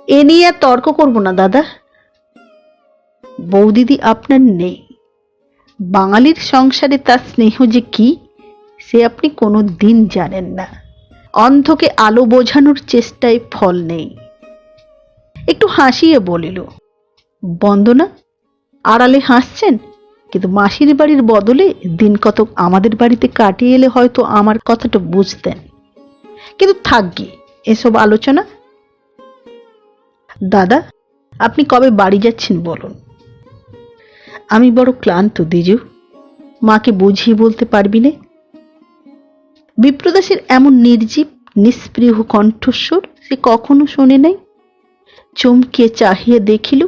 এ নিয়ে আর তর্ক করব না দাদা। বৌদিদি আপনার নেই, বাঙালির সংসারে তার স্নেহ যে কি সে আপনি কোনো দিন জানেন না। অন্ধকে আলো বোঝানোর চেষ্টায় ফল নেই। একটু হাসিয়ে বলিল, বন্দনা আড়ালে হাসছেন, কিন্তু মাসির বাড়ির বদলে দিন কতক আমাদের বাড়িতে কাটিয়ে এলে হয়তো আমার কথাটা বুঝতেন। কিন্তু থাকবে এসব আলোচনা। দাদা, আপনি কবে বাড়ি যাচ্ছেন বলুন? আমি বড় ক্লান্ত দ্বিজু, মাকে বুঝিয়ে বলতে পারবি নে? বিপ্রদাসের এমন নির্জীব নিস্পৃহ কণ্ঠস্বর সে কখনো শোনে নাই। চমকে চাহিয়া দেখিল,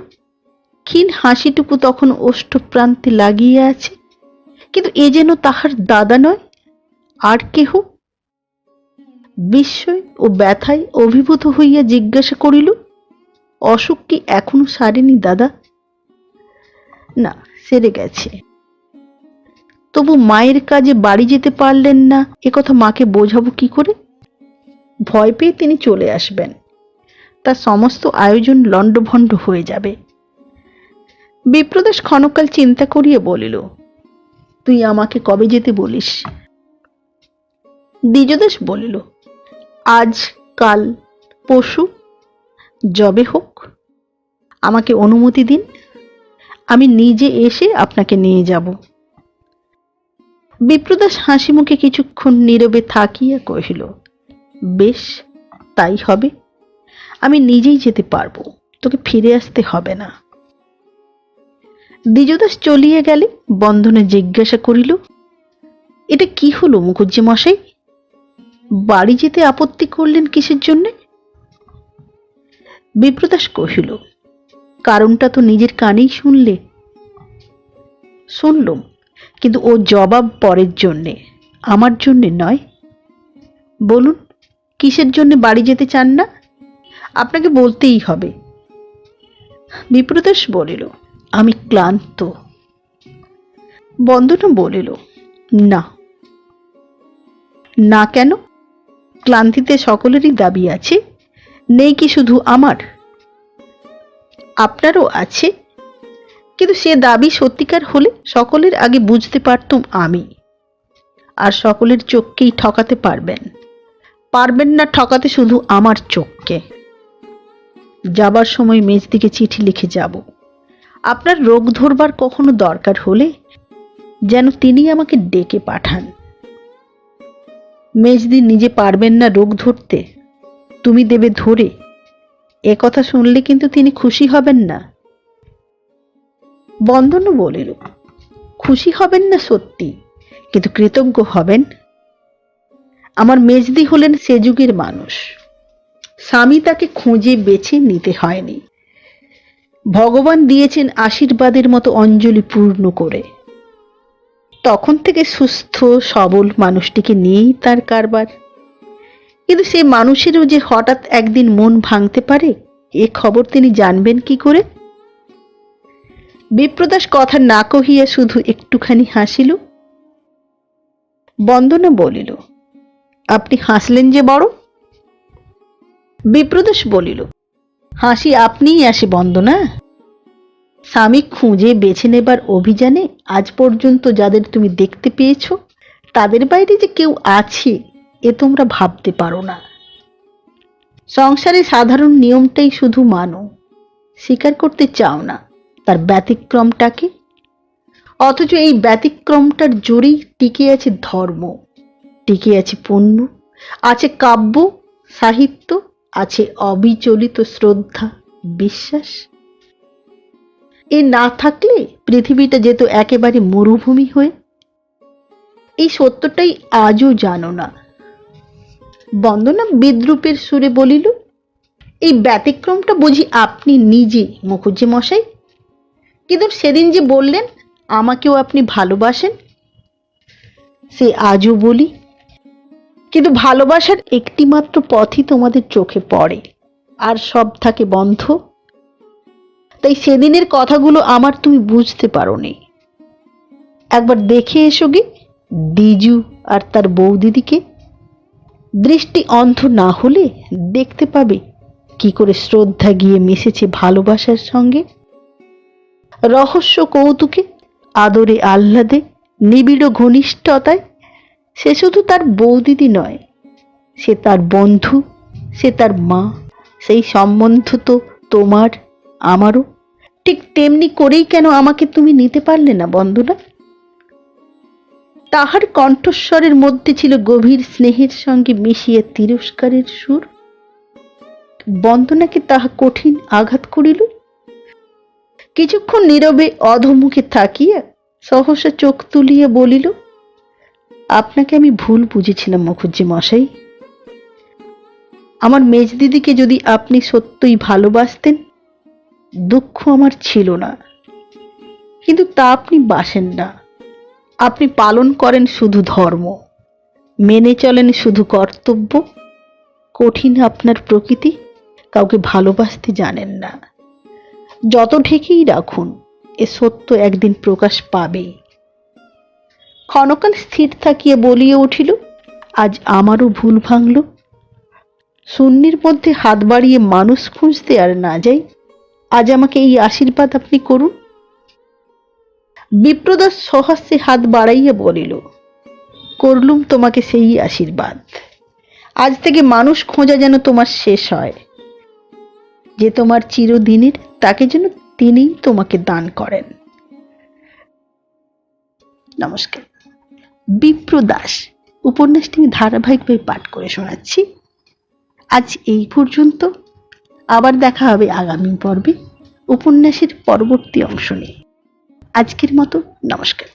ক্ষীণ হাসিটুকু তখন ওষ্ঠপ্রান্তে লাগিয়া আছে, কিন্তু এ যেন তাহার দাদা নয়, আর কেহ। বিস্ময় ও ব্যথায় অভিভূত হইয়া জিজ্ঞাসা করিল, অসুখ কি এখনো সারেনি দাদা? না, সেরে গেছে। তবু মায়ের কাজে বাড়ি যেতে পারলেন না, একথা মাকে বোঝাবো কি করে? ভয় পেয়ে তিনি চলে আসবেন, তার সমস্ত আয়োজন লণ্ডভণ্ড হয়ে যাবে। বিপ্রদাস ক্ষণকাল চিন্তা করিয়া বলিল, তুই আমাকে কবে যেতে বলিস? দ্বিজদাস বলিল, আজ, কাল, পরশু, যবে হোক আমাকে অনুমতি দিন, আমি নিজে এসে আপনাকে নিয়ে যাব। বিপ্রদাস হাসি মুখে কিছুক্ষণ নীরবে থাকিয়া কহিল, বেশ, তাই হবে। আমি নিজেই যেতে পারবো, তোকে ফিরে আসতে হবে না। দ্বিজদাস চলিয়া গেলে বন্দনা জিজ্ঞাসা করিল, এটা কি হলো মুখুজ্জি মশাই? বাড়ি যেতে আপত্তি করলেন কিসের জন্যে? বিপ্রদাস কহিল, কারণটা তো নিজের কানেই শুনলে। শুনলুম, কিন্তু ও জবাব পরের জন্যে, আমার জন্যে নয়। বলুন, কিসের জন্য বাড়ি যেতে চান না? আপনাকে বলতেই হবে। বিপ্রদাস বলিল, আমি ক্লান্ত। বন্দনা বলিল, না। না কেন? ক্লান্তিতে সকলেরই দাবি আছে, নেই কি শুধু আমার? আপনারও আছে, কিন্তু সে দাবি সত্যিকার হলে সকলের আগে বুঝতে পারতুম আমি। আর সকলের চোখকেই ঠকাতে পারবেন, পারবেন না ঠকাতে শুধু আমার চোখকে। যাবার সময় মেজদিকে চিঠি লিখে যাব। আপনার রোগ ধরবার কখনো দরকার হলে যেন তিনি আমাকে ডেকে পাঠান। মেজদি নিজে পারবেন না রোগ ধরতে, তুমি দেবে ধরে, এ কথা শুনলে কিন্তু তিনি খুশি হবেন না। বন্দনা বলিল, খুশি হবেন না সত্যি, কিন্তু কৃতজ্ঞ হবেন। আমার মেজদি হলেন সে যুগের মানুষ, স্বামী তাকে খুঁজে বেছে নিতে হয়নি, ভগবান দিয়েছেন আশীর্বাদের মতো অঞ্জলি পূর্ণ করে। তখন থেকে সুস্থ সবল মানুষটিকে নিয়েই তার কারবার। কিন্তু সে মানুষেরও যে হঠাৎ একদিন মন ভাঙতে পারে, এ খবর তিনি জানবেন কি করে? বিপ্রদাস কথা না কহিয়া শুধু একটুখানি হাসিল। বন্দনা বলিল, আপনি হাসলেন যে বড়? বিপ্রদাস বলিল, হাসি আপনিই আসে বন্দনা। স্বামী খুঁজে বেছে নেবার অভিযানে আজ পর্যন্ত যাদের তুমি দেখতে পেয়েছ, তাদের বাইরে যে কেউ আছে এ তোমরা ভাবতে পারো না। সংসারে সাধারণ নিয়মটাই শুধু মানো, স্বীকার করতে চাও না তার ব্যতিক্রমটাকে। অথচ এই ব্যতিক্রমটার জোরেই টিকে আছে ধর্ম, টিকে আছে পুণ্য, আছে কাব্য সাহিত্য, আছে অবিচলিত শ্রদ্ধা বিশ্বাস। এ না থাকলে পৃথিবীটা যেত একেবারে মরুভূমি হয়ে। এই সত্যটাই আজও জানো না। বন্দনা বিদ্রূপের সুরে বলিল, এই ব্যতিক্রমটা বুঝি আপনি নিজে মুখুজ্জে মশাই? কিন্তু সেদিন যে বললেন আমাকেও আপনি ভালোবাসেন, সে আজও বলি, কিন্তু ভালোবাসার একটি মাত্র পথই তোমাদের চোখে পড়ে, আর সব থাকে বন্ধ। তাই সেদিনের কথাগুলো আমার তুমি বুঝতে পারোনি। একবার দেখে এসো গে দিজু আর তার বৌদিদিকে। দৃষ্টি অন্ধ না হলে দেখতে পাবে কি করে শ্রদ্ধা গিয়ে মিশেছে ভালোবাসার সঙ্গে। রহস্য কৌতুকে, আদরে আহ্লাদে, নিবিড় ঘনিষ্ঠতায়। সে শুধু তার বৌদিদি নয়, সে তার বন্ধু, সে তার মা। সেই সম্বন্ধ তো তোমার আমারও। ঠিক তেমনি করেই কেন আমাকে তুমি নিতে পারলে না বন্দনা? তাহার কণ্ঠস্বরের মধ্যে ছিল গভীর স্নেহের সঙ্গে মিশিয়ে তিরস্কারের সুর। বন্দনাকে তাহা কঠিন আঘাত করিল। কিছুক্ষণ নীরবে অধোমুখে থাকিয়া সহসা চোখ তুলিয়া বলিল, আপনাকে আমি ভুল বুঝেছিলাম মুখুজ্জে মশাই। আমার মেজদিদিকে যদি আপনি সত্যই ভালোবাসতেন, দুঃখ আমার ছিল না। কিন্তু তা আপনি বাসেন না। আপনি পালন করেন শুধু ধর্ম, মেনে চলেন শুধু কর্তব্য। কঠিন আপনার প্রকৃতি, কাউকে ভালোবাসতে জানেন না। যত ঢেকেই রাখুন, এ সত্য একদিন প্রকাশ পাবেই। ক্ষণকাল স্থির থাকিয়া বলিয়া উঠিল, আজ আমারও ভুল ভাঙল। শূন্যের মধ্যে হাত বাড়িয়ে মানুষ খুঁজতে আর না যাই। আজ আমাকে এই আশীর্বাদ আপনি করুন। বিপ্রদাস সহাস্যে হাত বাড়াইয়া বলিল, করলুম তোমাকে সেই আশীর্বাদ। আজ থেকে মানুষ খোঁজা যেন তোমার শেষ হয়। যে তোমার চিরদিনের, তাকে যেন তিনিই তোমাকে দান করেন। নমস্কার। বিপ্রদাস উপন্যাসটি আমি ধারাবাহিকভাবে পাঠ করে শোনাচ্ছি। আজ এই পর্যন্ত। আবার দেখা হবে আগামী পর্বে উপন্যাসের পরবর্তী অংশ নিয়ে। আজকের মতো নমস্কার।